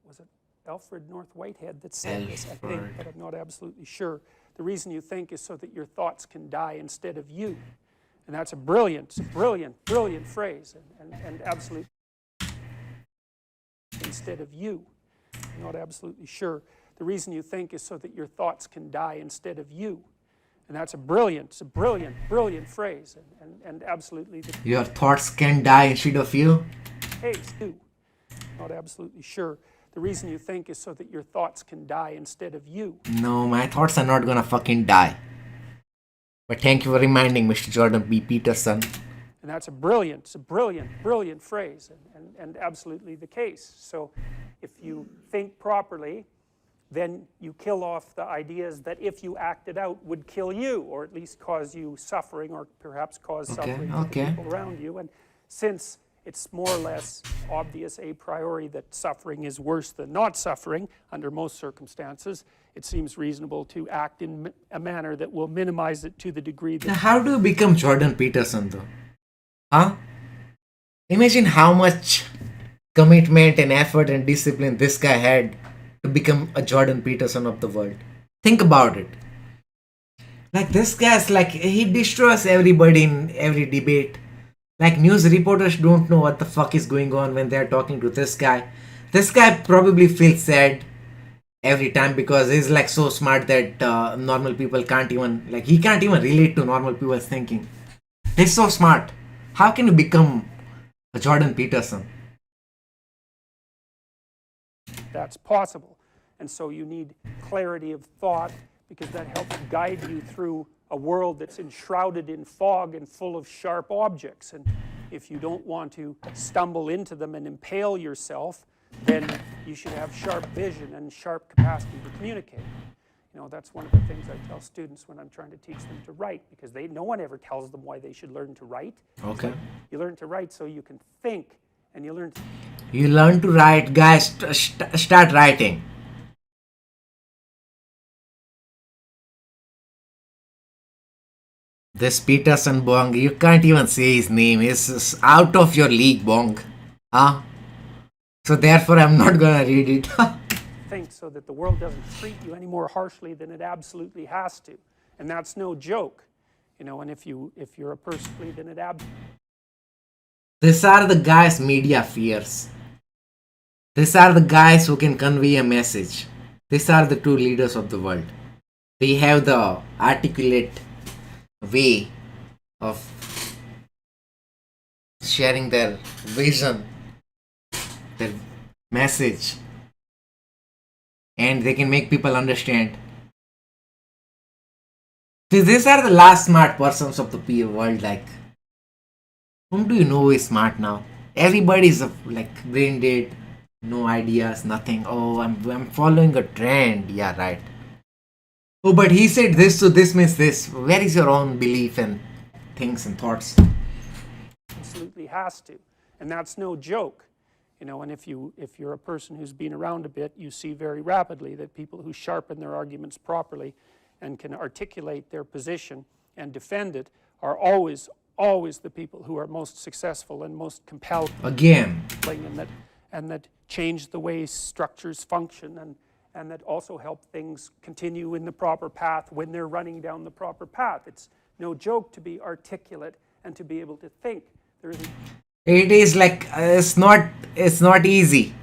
Was it Alfred North Whitehead that said this, I think, but I'm not absolutely sure. The reason you think is so that your thoughts can die instead of you. And that's a brilliant, brilliant phrase, and absolutely instead of you. I'm not absolutely sure. The reason you think is so that your thoughts can die instead of you. And that's a brilliant, brilliant phrase, and absolutely the your thoughts can die instead of you. case too. Not absolutely sure. The reason you think is so that your thoughts can die instead of you. No, my thoughts are not gonna fucking die. But thank you for reminding Mr. Jordan B. Peterson. And that's a brilliant, brilliant phrase, and absolutely the case. So if you think properly, then you kill off the ideas that if you acted out would kill you, or at least cause you suffering, or perhaps cause suffering to the people around you. And since it's more or less obvious a priori that suffering is worse than not suffering under most circumstances, it seems reasonable to act in a manner that will minimize it to the degree that... Now, how do you become Jordan Peterson though? Huh? Imagine how much commitment and effort and discipline this guy had to become a Jordan Peterson of the world. Think about it. Like this guy's like, he destroys everybody in every debate. Like news reporters don't know what the fuck is going on when they're talking to this guy. This guy probably feels sad every time because he's like so smart that normal people can't even, like he can't even relate to normal people's thinking. He's so smart. How can you become a Jordan Peterson? That's possible. And so you need clarity of thought, because that helps guide you through a world that's enshrouded in fog and full of sharp objects. And if you don't want to stumble into them and impale yourself, then you should have sharp vision and sharp capacity to communicate. You know, that's one of the things I tell students when I'm trying to teach them to write, because no one ever tells them why they should learn to write. Okay. Like, you learn to write so you can think, and you learn to write, guys. Start writing. This Peterson Bong, you can't even say his name. It's out of your league, Bong. Huh? So therefore, I'm not gonna read it. Think so that the world doesn't treat you any more harshly than it absolutely has to, and that's no joke, you know. And if you're a person, then it These are the guys media fears. These are the guys who can convey a message. These are the true leaders of the world. They have the articulate way of sharing their vision, their message, and they can make people understand. These are the last smart persons of the world. Like, whom do you know is smart now? Everybody's like brain dead, no ideas, nothing. Oh, I'm following a trend. Yeah, right. Oh, but he said this, so this means this. Where is your own belief and things and thoughts? absolutely has to, and that's no joke, you know. And if you're a person who's been around a bit, you see very rapidly that people who sharpen their arguments properly and can articulate their position and defend it are always the people who are most successful and most compelling. Again. And that change the way structures function, and that also help things continue in the proper path when they're running down the proper path. It's no joke to be articulate and to be able to think. It is like it's not easy.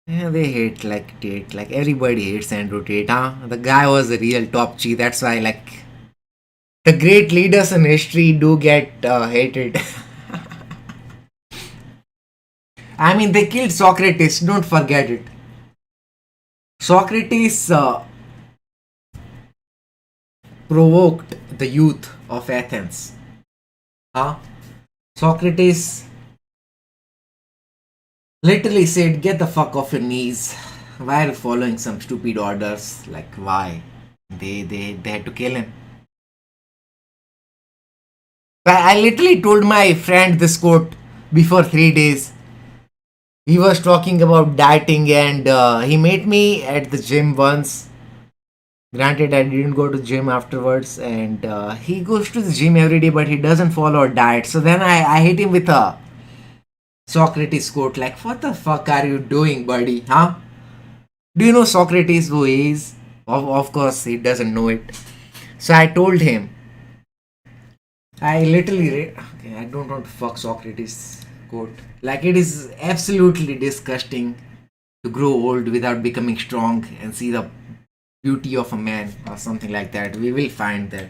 Yeah, they hate like Tate. Like everybody hates Andrew Tate, huh? The guy was a real top G. That's why like the great leaders in history do get hated. I mean, they killed Socrates. Don't forget it. Socrates provoked the youth of Athens. Huh? Socrates literally said, "Get the fuck off your knees." Why are you following some stupid orders? Like, why? They had to kill him. I literally told my friend this quote before 3 days. He was talking about dieting, and he met me at the gym once. Granted, I didn't go to gym afterwards, and he goes to the gym every day, but he doesn't follow a diet. So then I hit him with a Socrates quote, like, what the fuck are you doing, buddy? Huh? Do you know Socrates who he is? Of course, he doesn't know it. So I told him. I literally okay, I don't want to fuck Socrates quote. Like, it is absolutely disgusting to grow old without becoming strong and see the beauty of a man or something like that. We will find that.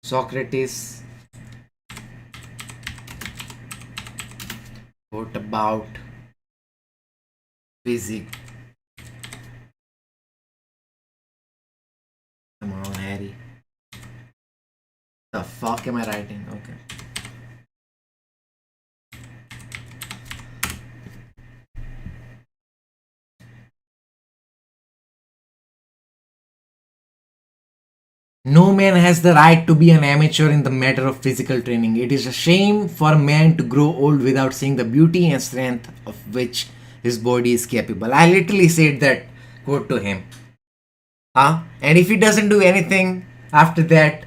Socrates quote about physique. Come on, Harry. The fuck am I writing? Okay. No man has the right to be an amateur in the matter of physical training. It is a shame for a man to grow old without seeing the beauty and strength of which his body is capable. I literally said that quote to him. Huh? And if he doesn't do anything after that,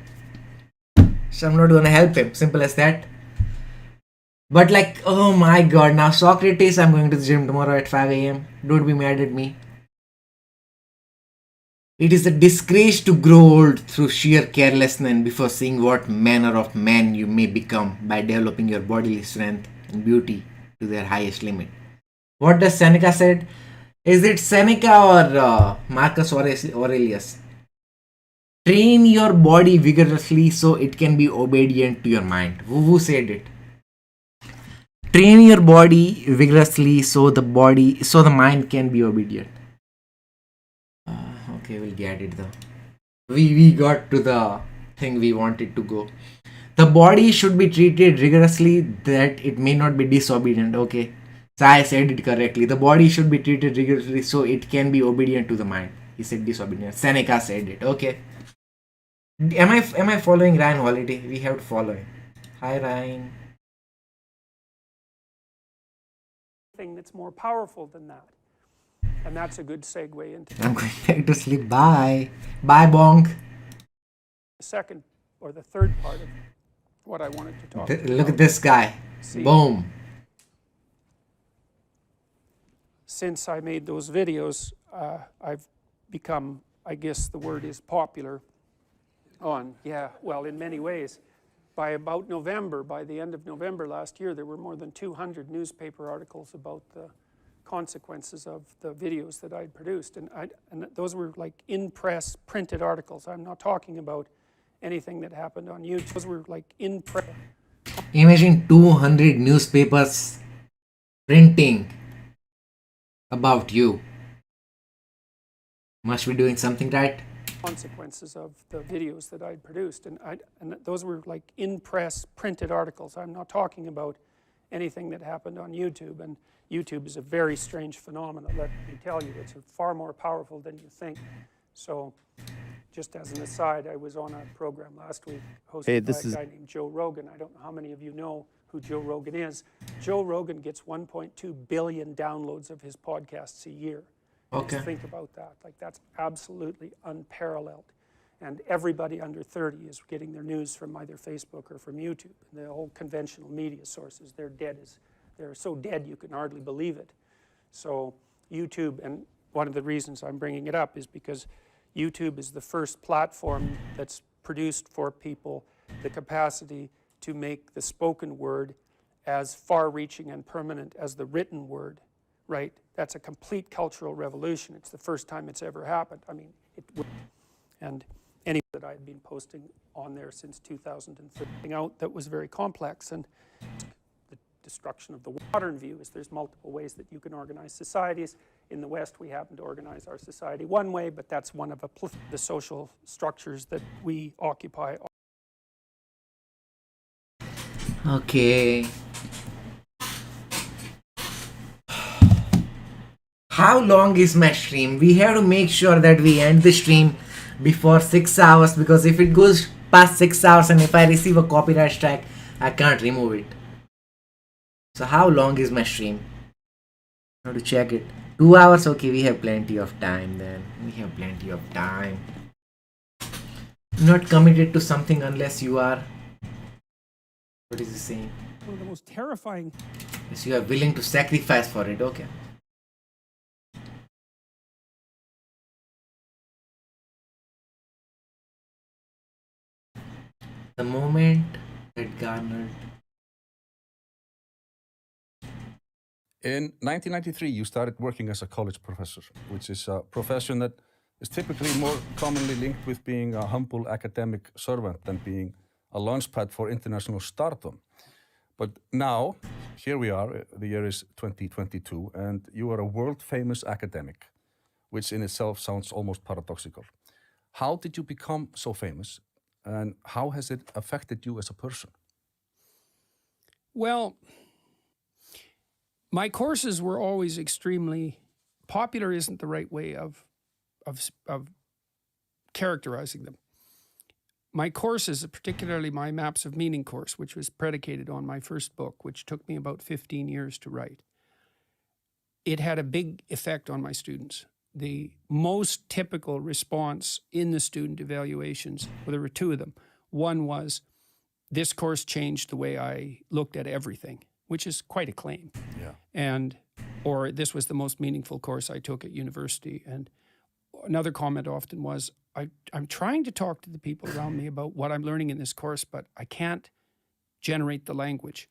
so I'm not gonna help him. Simple as that. But like, oh my god, now Socrates, I'm going to the gym tomorrow at 5 a.m. Don't be mad at me. It is a disgrace to grow old through sheer carelessness before seeing what manner of man you may become by developing your bodily strength and beauty to their highest limit. What does Seneca said? Is it Seneca or Marcus Aurelius? Train your body vigorously so it can be obedient to your mind. Who said it? Train your body vigorously so the mind can be obedient. Okay, we'll get it though. We got to the thing we wanted to go. The body should be treated rigorously that it may not be disobedient. Okay, so I said it correctly. The body should be treated rigorously so it can be obedient to the mind. He said disobedient. Seneca said it. Okay. Am I following Ryan Holiday? We have to follow him. Hi Ryan. Thing that's more powerful than that. And that's a good segue into I'm going back to sleep. Bye. Bye, Bonk. the second or the third part of what I wanted to talk about. Look at this guy. See, Boom. since I made those videos, I've become, I guess the word is popular on, well, in many ways. By about November, by the end of November last year, there were more than 200 newspaper articles about the consequences of the videos that I'd produced. And those were like in-press printed articles. I'm not talking about anything that happened on YouTube. Those were like in-press. Imagine 200 newspapers printing about you. Must be doing something right. Consequences of the videos that I'd produced. And those were like in-press printed articles. I'm not talking about anything that happened on YouTube. And YouTube is a very strange phenomenon, let me tell you. It's far more powerful than you think. So, just as an aside, I was on a program last week hosted by a guy named Joe Rogan. I don't know how many of you know who Joe Rogan is. Joe Rogan gets 1.2 billion downloads of his podcasts a year. Okay. Just think about that. Like, that's absolutely unparalleled. And everybody under 30 is getting their news from either Facebook or from YouTube. The whole conventional media sources, they're so dead you can hardly believe it. So YouTube, and one of the reasons I'm bringing it up is because YouTube is the first platform that's produced for people the capacity to make the spoken word as far-reaching and permanent as the written word, right? That's a complete cultural revolution. It's the first time it's ever happened. I mean, and any that I've been posting on there since 2013 out that was very complex. And the destruction of the modern view is there's multiple ways that you can organize societies. In the West, we happen to organize our society one way, but that's one of the social structures that we occupy. Okay. How long is my stream? We have to make sure that we end the stream before 6 hours, because if it goes past 6 hours and if I receive a copyright strike, I can't remove it. So how long is my stream? I have to check it. 2 hours? Okay, we have plenty of time then. We have plenty of time. Not committed to something unless you are... What is he saying? One of the most terrifying... Yes, you are willing to sacrifice for it. Okay. The moment that garnered... In 1993, you started working as a college professor, which is a profession that is typically more commonly linked with being a humble academic servant than being a launchpad for international stardom. But now, here we are, the year is 2022, and you are a world-famous academic, which in itself sounds almost paradoxical. How did you become so famous, and how has it affected you as a person? Well, my courses were always extremely popular. Isn't the right way of characterizing them. My courses, particularly my Maps of Meaning course, which was predicated on my first book, which took me about 15 years to write, it had a big effect on my students. The most typical response in the student evaluations, well, there were two of them. One was, this course changed the way I looked at everything, which is quite a claim. Yeah. Or this was the most meaningful course I took at university. And another comment often was, I'm trying to talk to the people around me about what I'm learning in this course, but I can't generate the language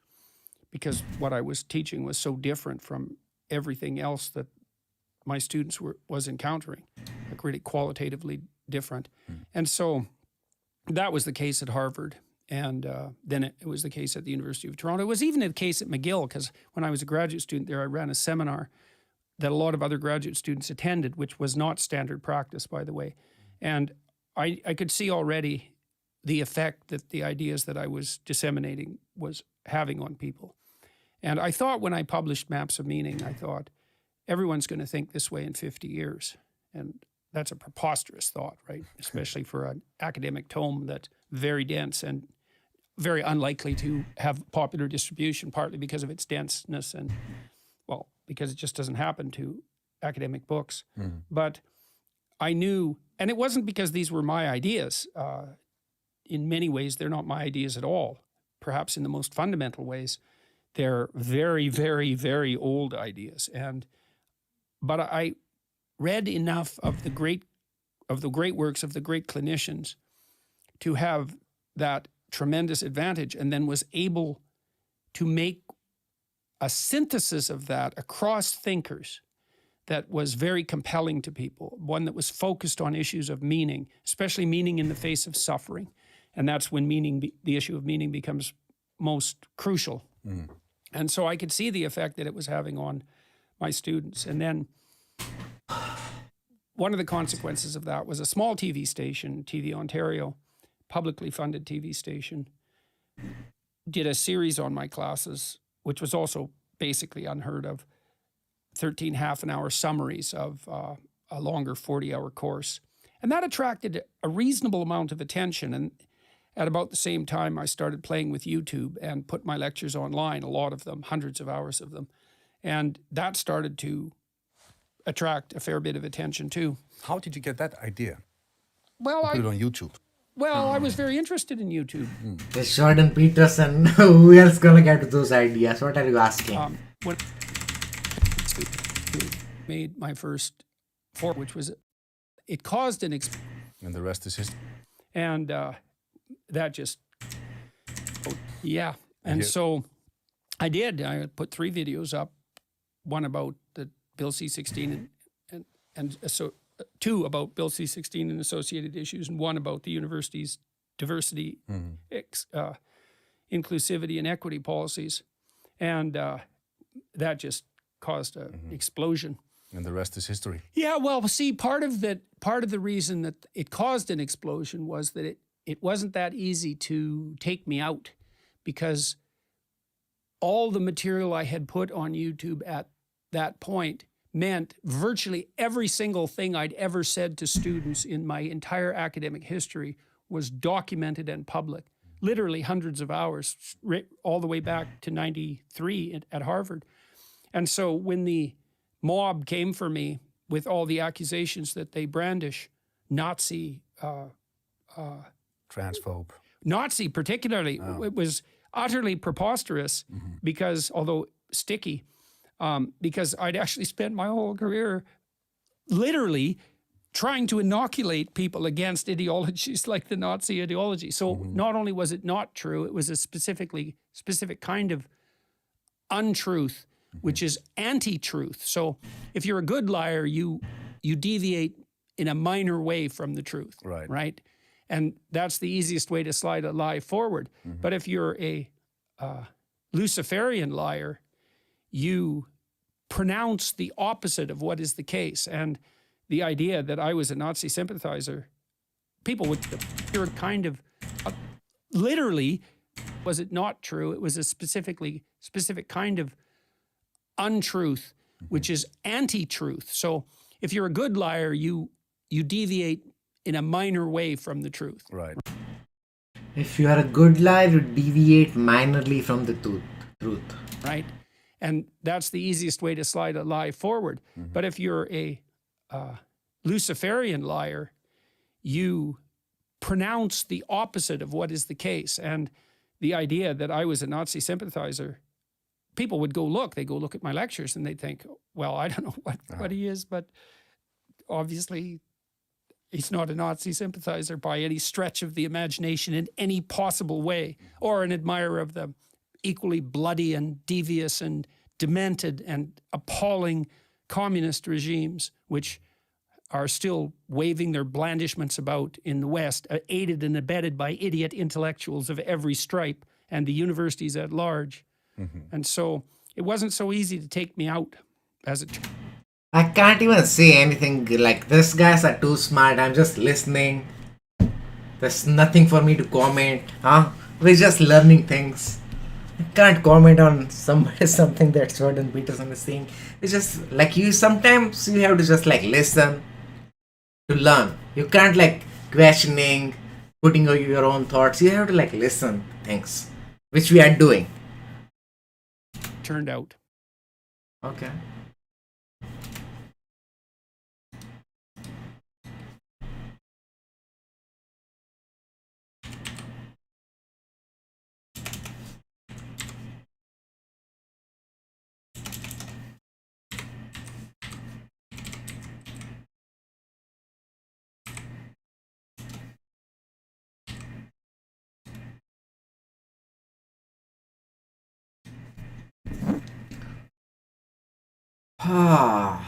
because what I was teaching was so different from everything else that my students was encountering, like really qualitatively different. And so that was the case at Harvard. And then it was the case at the University of Toronto. It was even the case at McGill, because when I was a graduate student there, I ran a seminar that a lot of other graduate students attended, which was not standard practice, by the way. And I could see already the effect that the ideas that I was disseminating was having on people. And I thought when I published Maps of Meaning, I thought, everyone's going to think this way in 50 years. And that's a preposterous thought, right? Especially for an academic tome that's very dense and very unlikely to have popular distribution, partly because of its denseness and, well, because it just doesn't happen to academic books. But I knew, and it wasn't because these were my ideas. In many ways, they're not my ideas at all. Perhaps in the most fundamental ways, they're very, very, very old ideas. But I read enough of the great works of the great clinicians to have that tremendous advantage, and then was able to make a synthesis of that across thinkers that was very compelling to people, one that was focused on issues of meaning, especially meaning in the face of suffering. And that's when the issue of meaning becomes most crucial. And so I could see the effect that it was having on my students. And then one of the consequences of that was a small TV station, TV Ontario, publicly funded TV station, did a series on my classes, which was also basically unheard of, 13 half-an-hour summaries of a longer 40-hour course. And that attracted a reasonable amount of attention. And at about the same time, I started playing with YouTube and put my lectures online, a lot of them, hundreds of hours of them. And that started to attract a fair bit of attention too. How did you get that idea? Well, put it on YouTube. Well, I was very interested in YouTube. It's Jordan Peterson. Who else gonna get those ideas? What are you asking? When made my first which was, it caused an and the rest is history. And that just, yeah. And so I did. I put 3 videos up, one about the Bill C-16 and so 2 about Bill C-16 and associated issues, and 1 about the university's diversity, inclusivity, and equity policies. And that just caused an explosion. And the rest is history. Yeah, well, see, part of the reason that it caused an explosion was that it wasn't that easy to take me out, because all the material I had put on YouTube at that point meant virtually every single thing I'd ever said to students in my entire academic history was documented and public. Literally hundreds of hours, all the way back to 93 at Harvard. And so when the mob came for me with all the accusations that they brandish, Nazi, transphobe, Nazi particularly, it was utterly preposterous because, although sticky, because I'd actually spent my whole career literally trying to inoculate people against ideologies like the Nazi ideology. So not only was it not true, it was a specific kind of untruth, which is anti-truth. So if you're a good liar, you deviate in a minor way from the truth, right? And that's the easiest way to slide a lie forward. But if you're a Luciferian liar, you pronounce the opposite of what is the case. And the idea that I was a Nazi sympathizer, people would, you're kind of, literally, was it not true? It was a specific kind of untruth, which is anti-truth. So if you're a good liar, you deviate in a minor way from the truth. Right. If you are a good liar, you deviate minorly from the truth. Right. And that's the easiest way to slide a lie forward. But if you're a Luciferian liar, you pronounce the opposite of what is the case. And the idea that I was a Nazi sympathizer, people would go look. They go look at my lectures and they'd think, well, I don't know what he is, but obviously he's not a Nazi sympathizer by any stretch of the imagination in any possible way, or an admirer of the equally bloody and devious and demented and appalling communist regimes, which are still waving their blandishments about in the West, aided and abetted by idiot intellectuals of every stripe and the universities at large. And so it wasn't so easy to take me out as a... I can't even say anything like, these guys are too smart, I'm just listening. There's nothing for me to comment. We're just learning things. I can't comment on something that Jordan Peterson is saying. It's just like, sometimes you have to just like listen to learn. You can't like questioning, putting your own thoughts. You have to like listen to things, which we are doing. Turned out. Okay. Ah.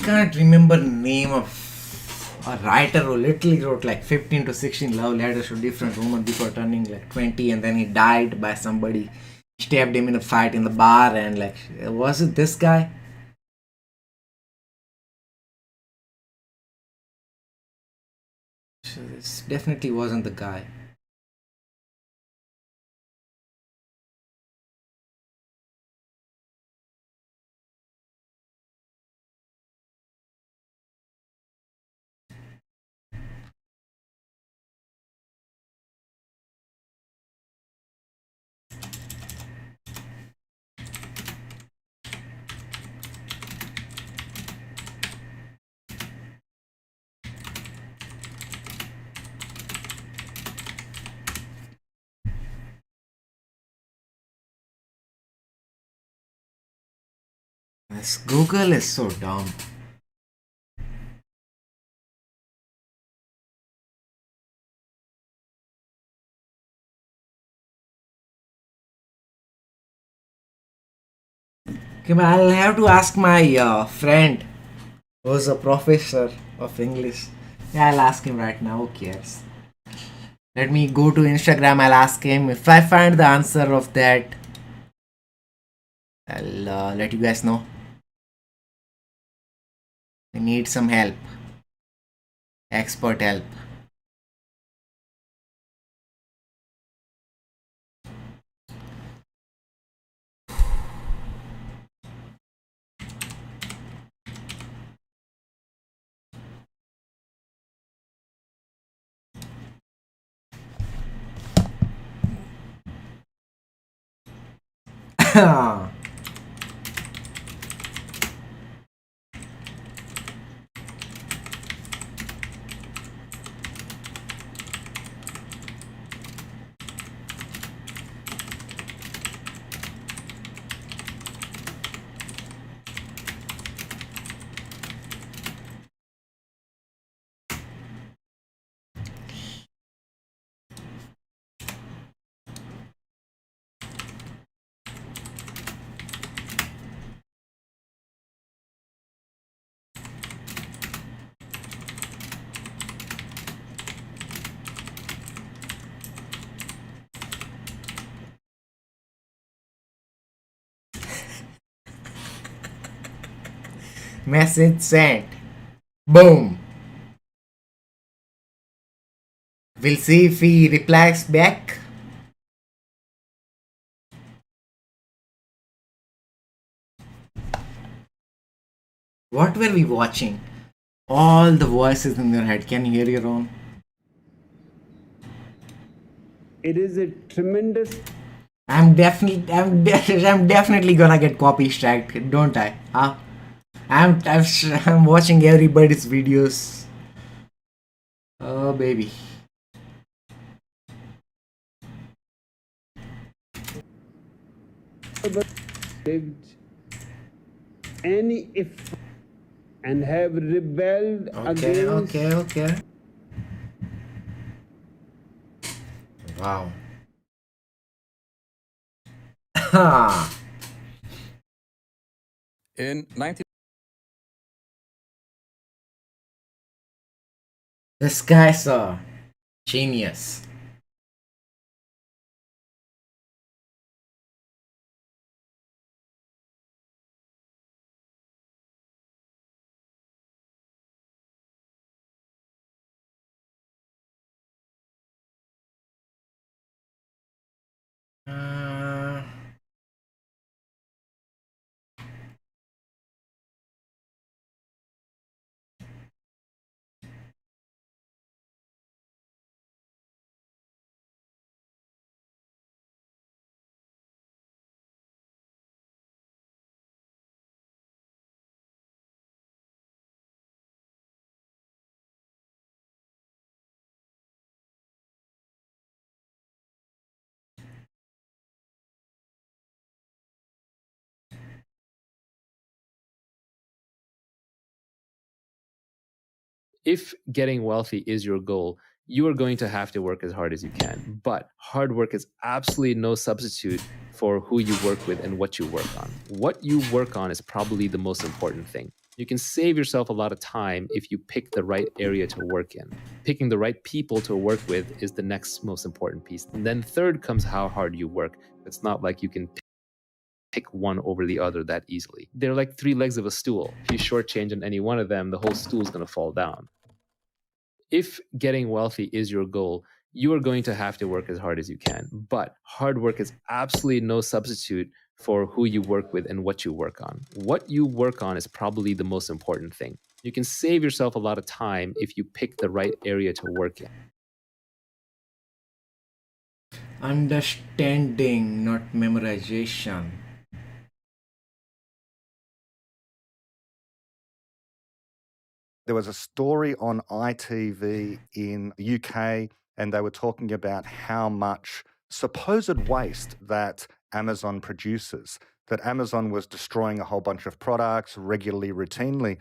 I can't remember name of a writer who literally wrote like 15 to 16 love letters to different women before turning like 20, and then he died by somebody stabbed him in a fight in the bar. And like, was it this guy? So this definitely wasn't the guy. This Google is so dumb. Okay, but I'll have to ask my friend who's a professor of English. Yeah, I'll ask him right now. Who cares? Let me go to Instagram. I'll ask him. If I find the answer of that, I'll let you guys know. I need some help. Expert help. Message sent. Boom. We'll see if he replies back. What were we watching? All the voices in your head. Can you hear your own? It is a tremendous. I'm definitely gonna get copy striked, don't I? Huh? I'm watching everybody's videos. Oh baby. Lived any if and have rebelled against. Okay. Wow. In 19. This guy's a genius. If getting wealthy is your goal, you are going to have to work as hard as you can. But hard work is absolutely no substitute for who you work with and what you work on. What you work on is probably the most important thing. You can save yourself a lot of time if you pick the right area to work in. Picking the right people to work with is the next most important piece. And then third comes how hard you work. It's not like you can pick one over the other that easily. They're like three legs of a stool. If you shortchange on any one of them, the whole stool is going to fall down. If getting wealthy is your goal, you are going to have to work as hard as you can. But hard work is absolutely no substitute for who you work with and what you work on. What you work on is probably the most important thing. You can save yourself a lot of time if you pick the right area to work in. Understanding, not memorization. There was a story on ITV in the UK, and they were talking about how much supposed waste that Amazon produces, that Amazon was destroying a whole bunch of products regularly, routinely.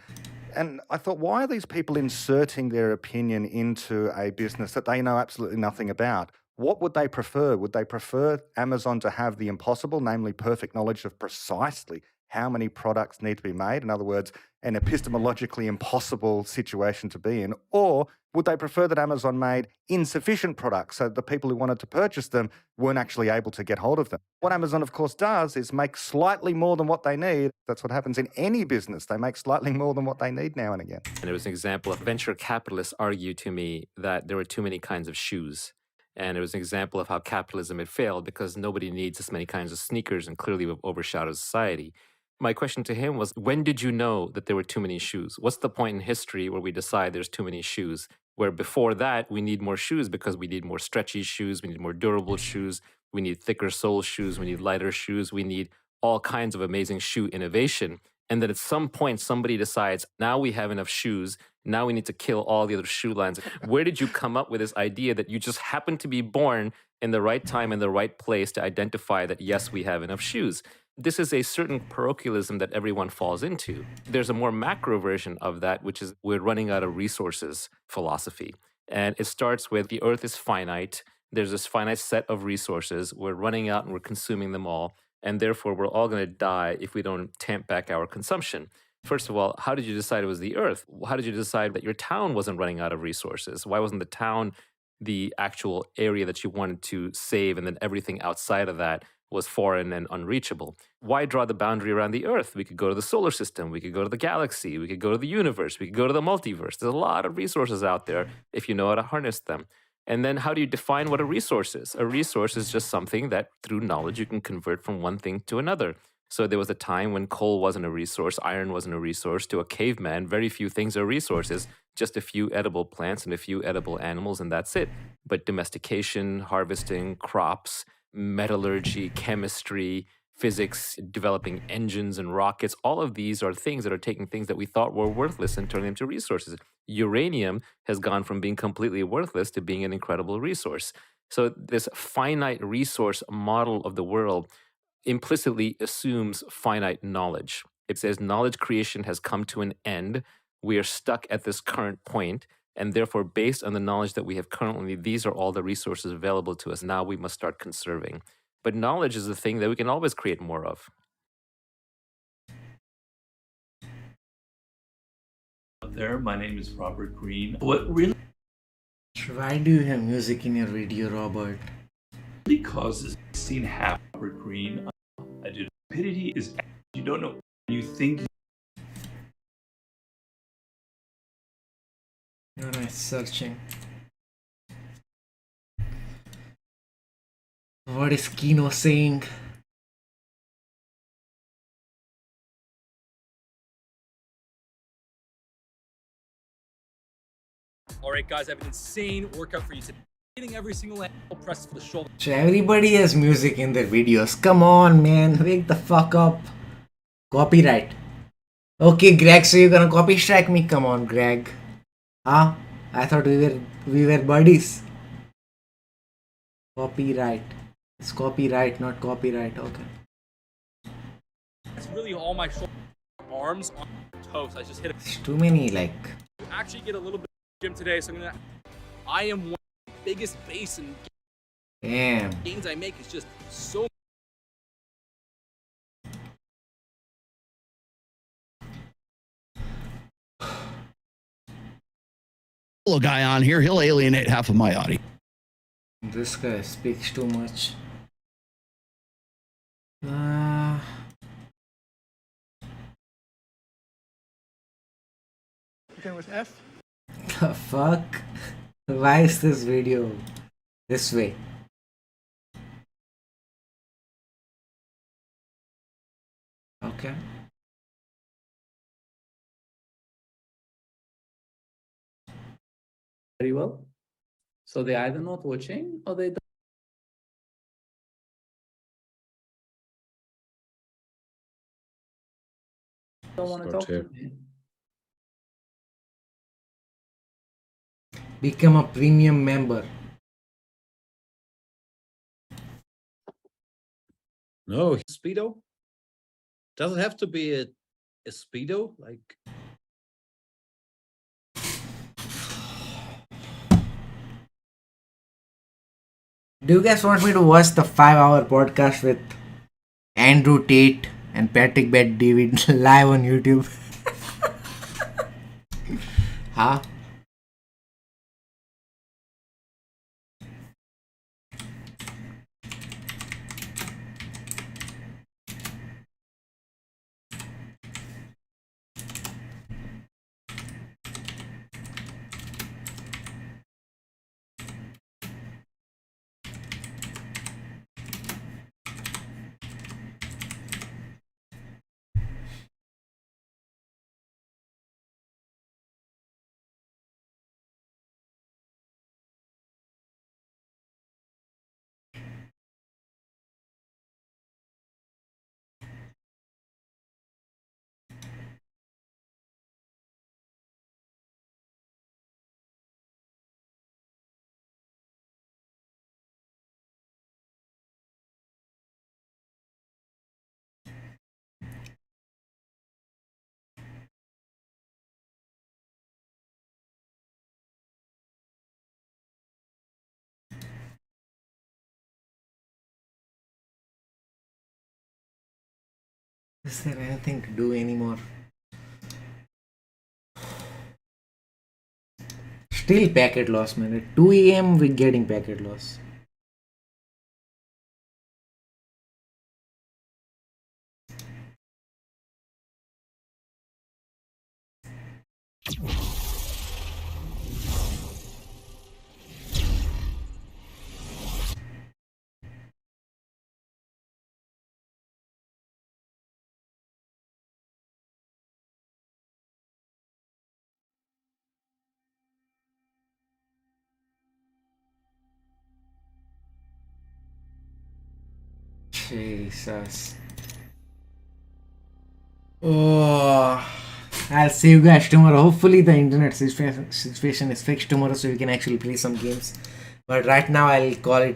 And I thought, why are these people inserting their opinion into a business that they know absolutely nothing about? What would they prefer? Would they prefer Amazon to have the impossible, namely perfect knowledge of precisely how many products need to be made? In other words, an epistemologically impossible situation to be in. Or would they prefer that Amazon made insufficient products so the people who wanted to purchase them weren't actually able to get hold of them? What Amazon, of course, does is make slightly more than what they need. That's what happens in any business. They make slightly more than what they need now and again. And it was an example of venture capitalists argued to me that there were too many kinds of shoes. And it was an example of how capitalism had failed because nobody needs as many kinds of sneakers, and clearly we've overshadowed society. My question to him was, when did you know that there were too many shoes? What's the point in history where we decide there's too many shoes? Where before that, we need more shoes because we need more stretchy shoes, we need more durable shoes, we need thicker sole shoes, we need lighter shoes, we need all kinds of amazing shoe innovation. And then at some point, somebody decides, now we have enough shoes, now we need to kill all the other shoe lines. Where did you come up with this idea that you just happened to be born in the right time and the right place to identify that, yes, we have enough shoes? This is a certain parochialism that everyone falls into. There's a more macro version of that, which is we're running out of resources philosophy. And it starts with the earth is finite. There's this finite set of resources. We're running out and we're consuming them all. And therefore, we're all going to die if we don't tamp back our consumption. First of all, how did you decide it was the earth? How did you decide that your town wasn't running out of resources? Why wasn't the town the actual area that you wanted to save, and then everything outside of that was foreign and unreachable. Why draw the boundary around the Earth? We could go to the solar system, we could go to the galaxy, we could go to the universe, we could go to the multiverse. There's a lot of resources out there if you know how to harness them. And then how do you define what a resource is? A resource is just something that through knowledge you can convert from one thing to another. So there was a time when coal wasn't a resource, iron wasn't a resource. To a caveman, very few things are resources, just a few edible plants and a few edible animals, and that's it. But domestication, harvesting, crops, metallurgy, chemistry, physics, developing engines and rockets, all of these are things that are taking things that we thought were worthless and turning them to resources. Uranium has gone from being completely worthless to being an incredible resource. So this finite resource model of the world implicitly assumes finite knowledge. It says knowledge creation has come to an end. We are stuck at this current point, and therefore, based on the knowledge that we have currently, these are all the resources available to us. Now we must start conserving. But knowledge is the thing that we can always create more of. There, my name is Robert Green. What really Why do you have music in your video, Robert? causes scene half Robert Green? I did. Stupidity is you don't know. You think. Alright, searching. What is Kino saying? Alright guys, I have an insane workout for you today. Hitting every single angle, press for the shoulder. So everybody has music in their videos. Come on, man. Wake the fuck up. Copyright. Okay, Greg, so you're gonna copy strike me? Come on, Greg. Huh? I thought we were buddies. Copyright. It's copyright, not copyright. Okay. It's really all my shoulder, arms, on toes. I just hit It's too many, like. actually get a little bit of gym today, so I am one of the biggest base and Damn. gains I make is just so. Little guy on here, he'll alienate half of my audience. This guy speaks too much. Okay, with F? The fuck? Why is this video this way? Okay. Very well. So they either not watching or they don't want to talk to me. Become a premium member. No, Speedo? Does it have to be a Speedo? Like. Do you guys want me to watch the 5-hour podcast with Andrew Tate and Patrick Bet David live on YouTube? Huh? Is there anything to do anymore? Still packet loss, man. At 2 a.m. we're getting packet loss. Jesus. Oh, I'll see you guys tomorrow. Hopefully the internet situation is fixed tomorrow so we can actually play some games. But right now I'll call it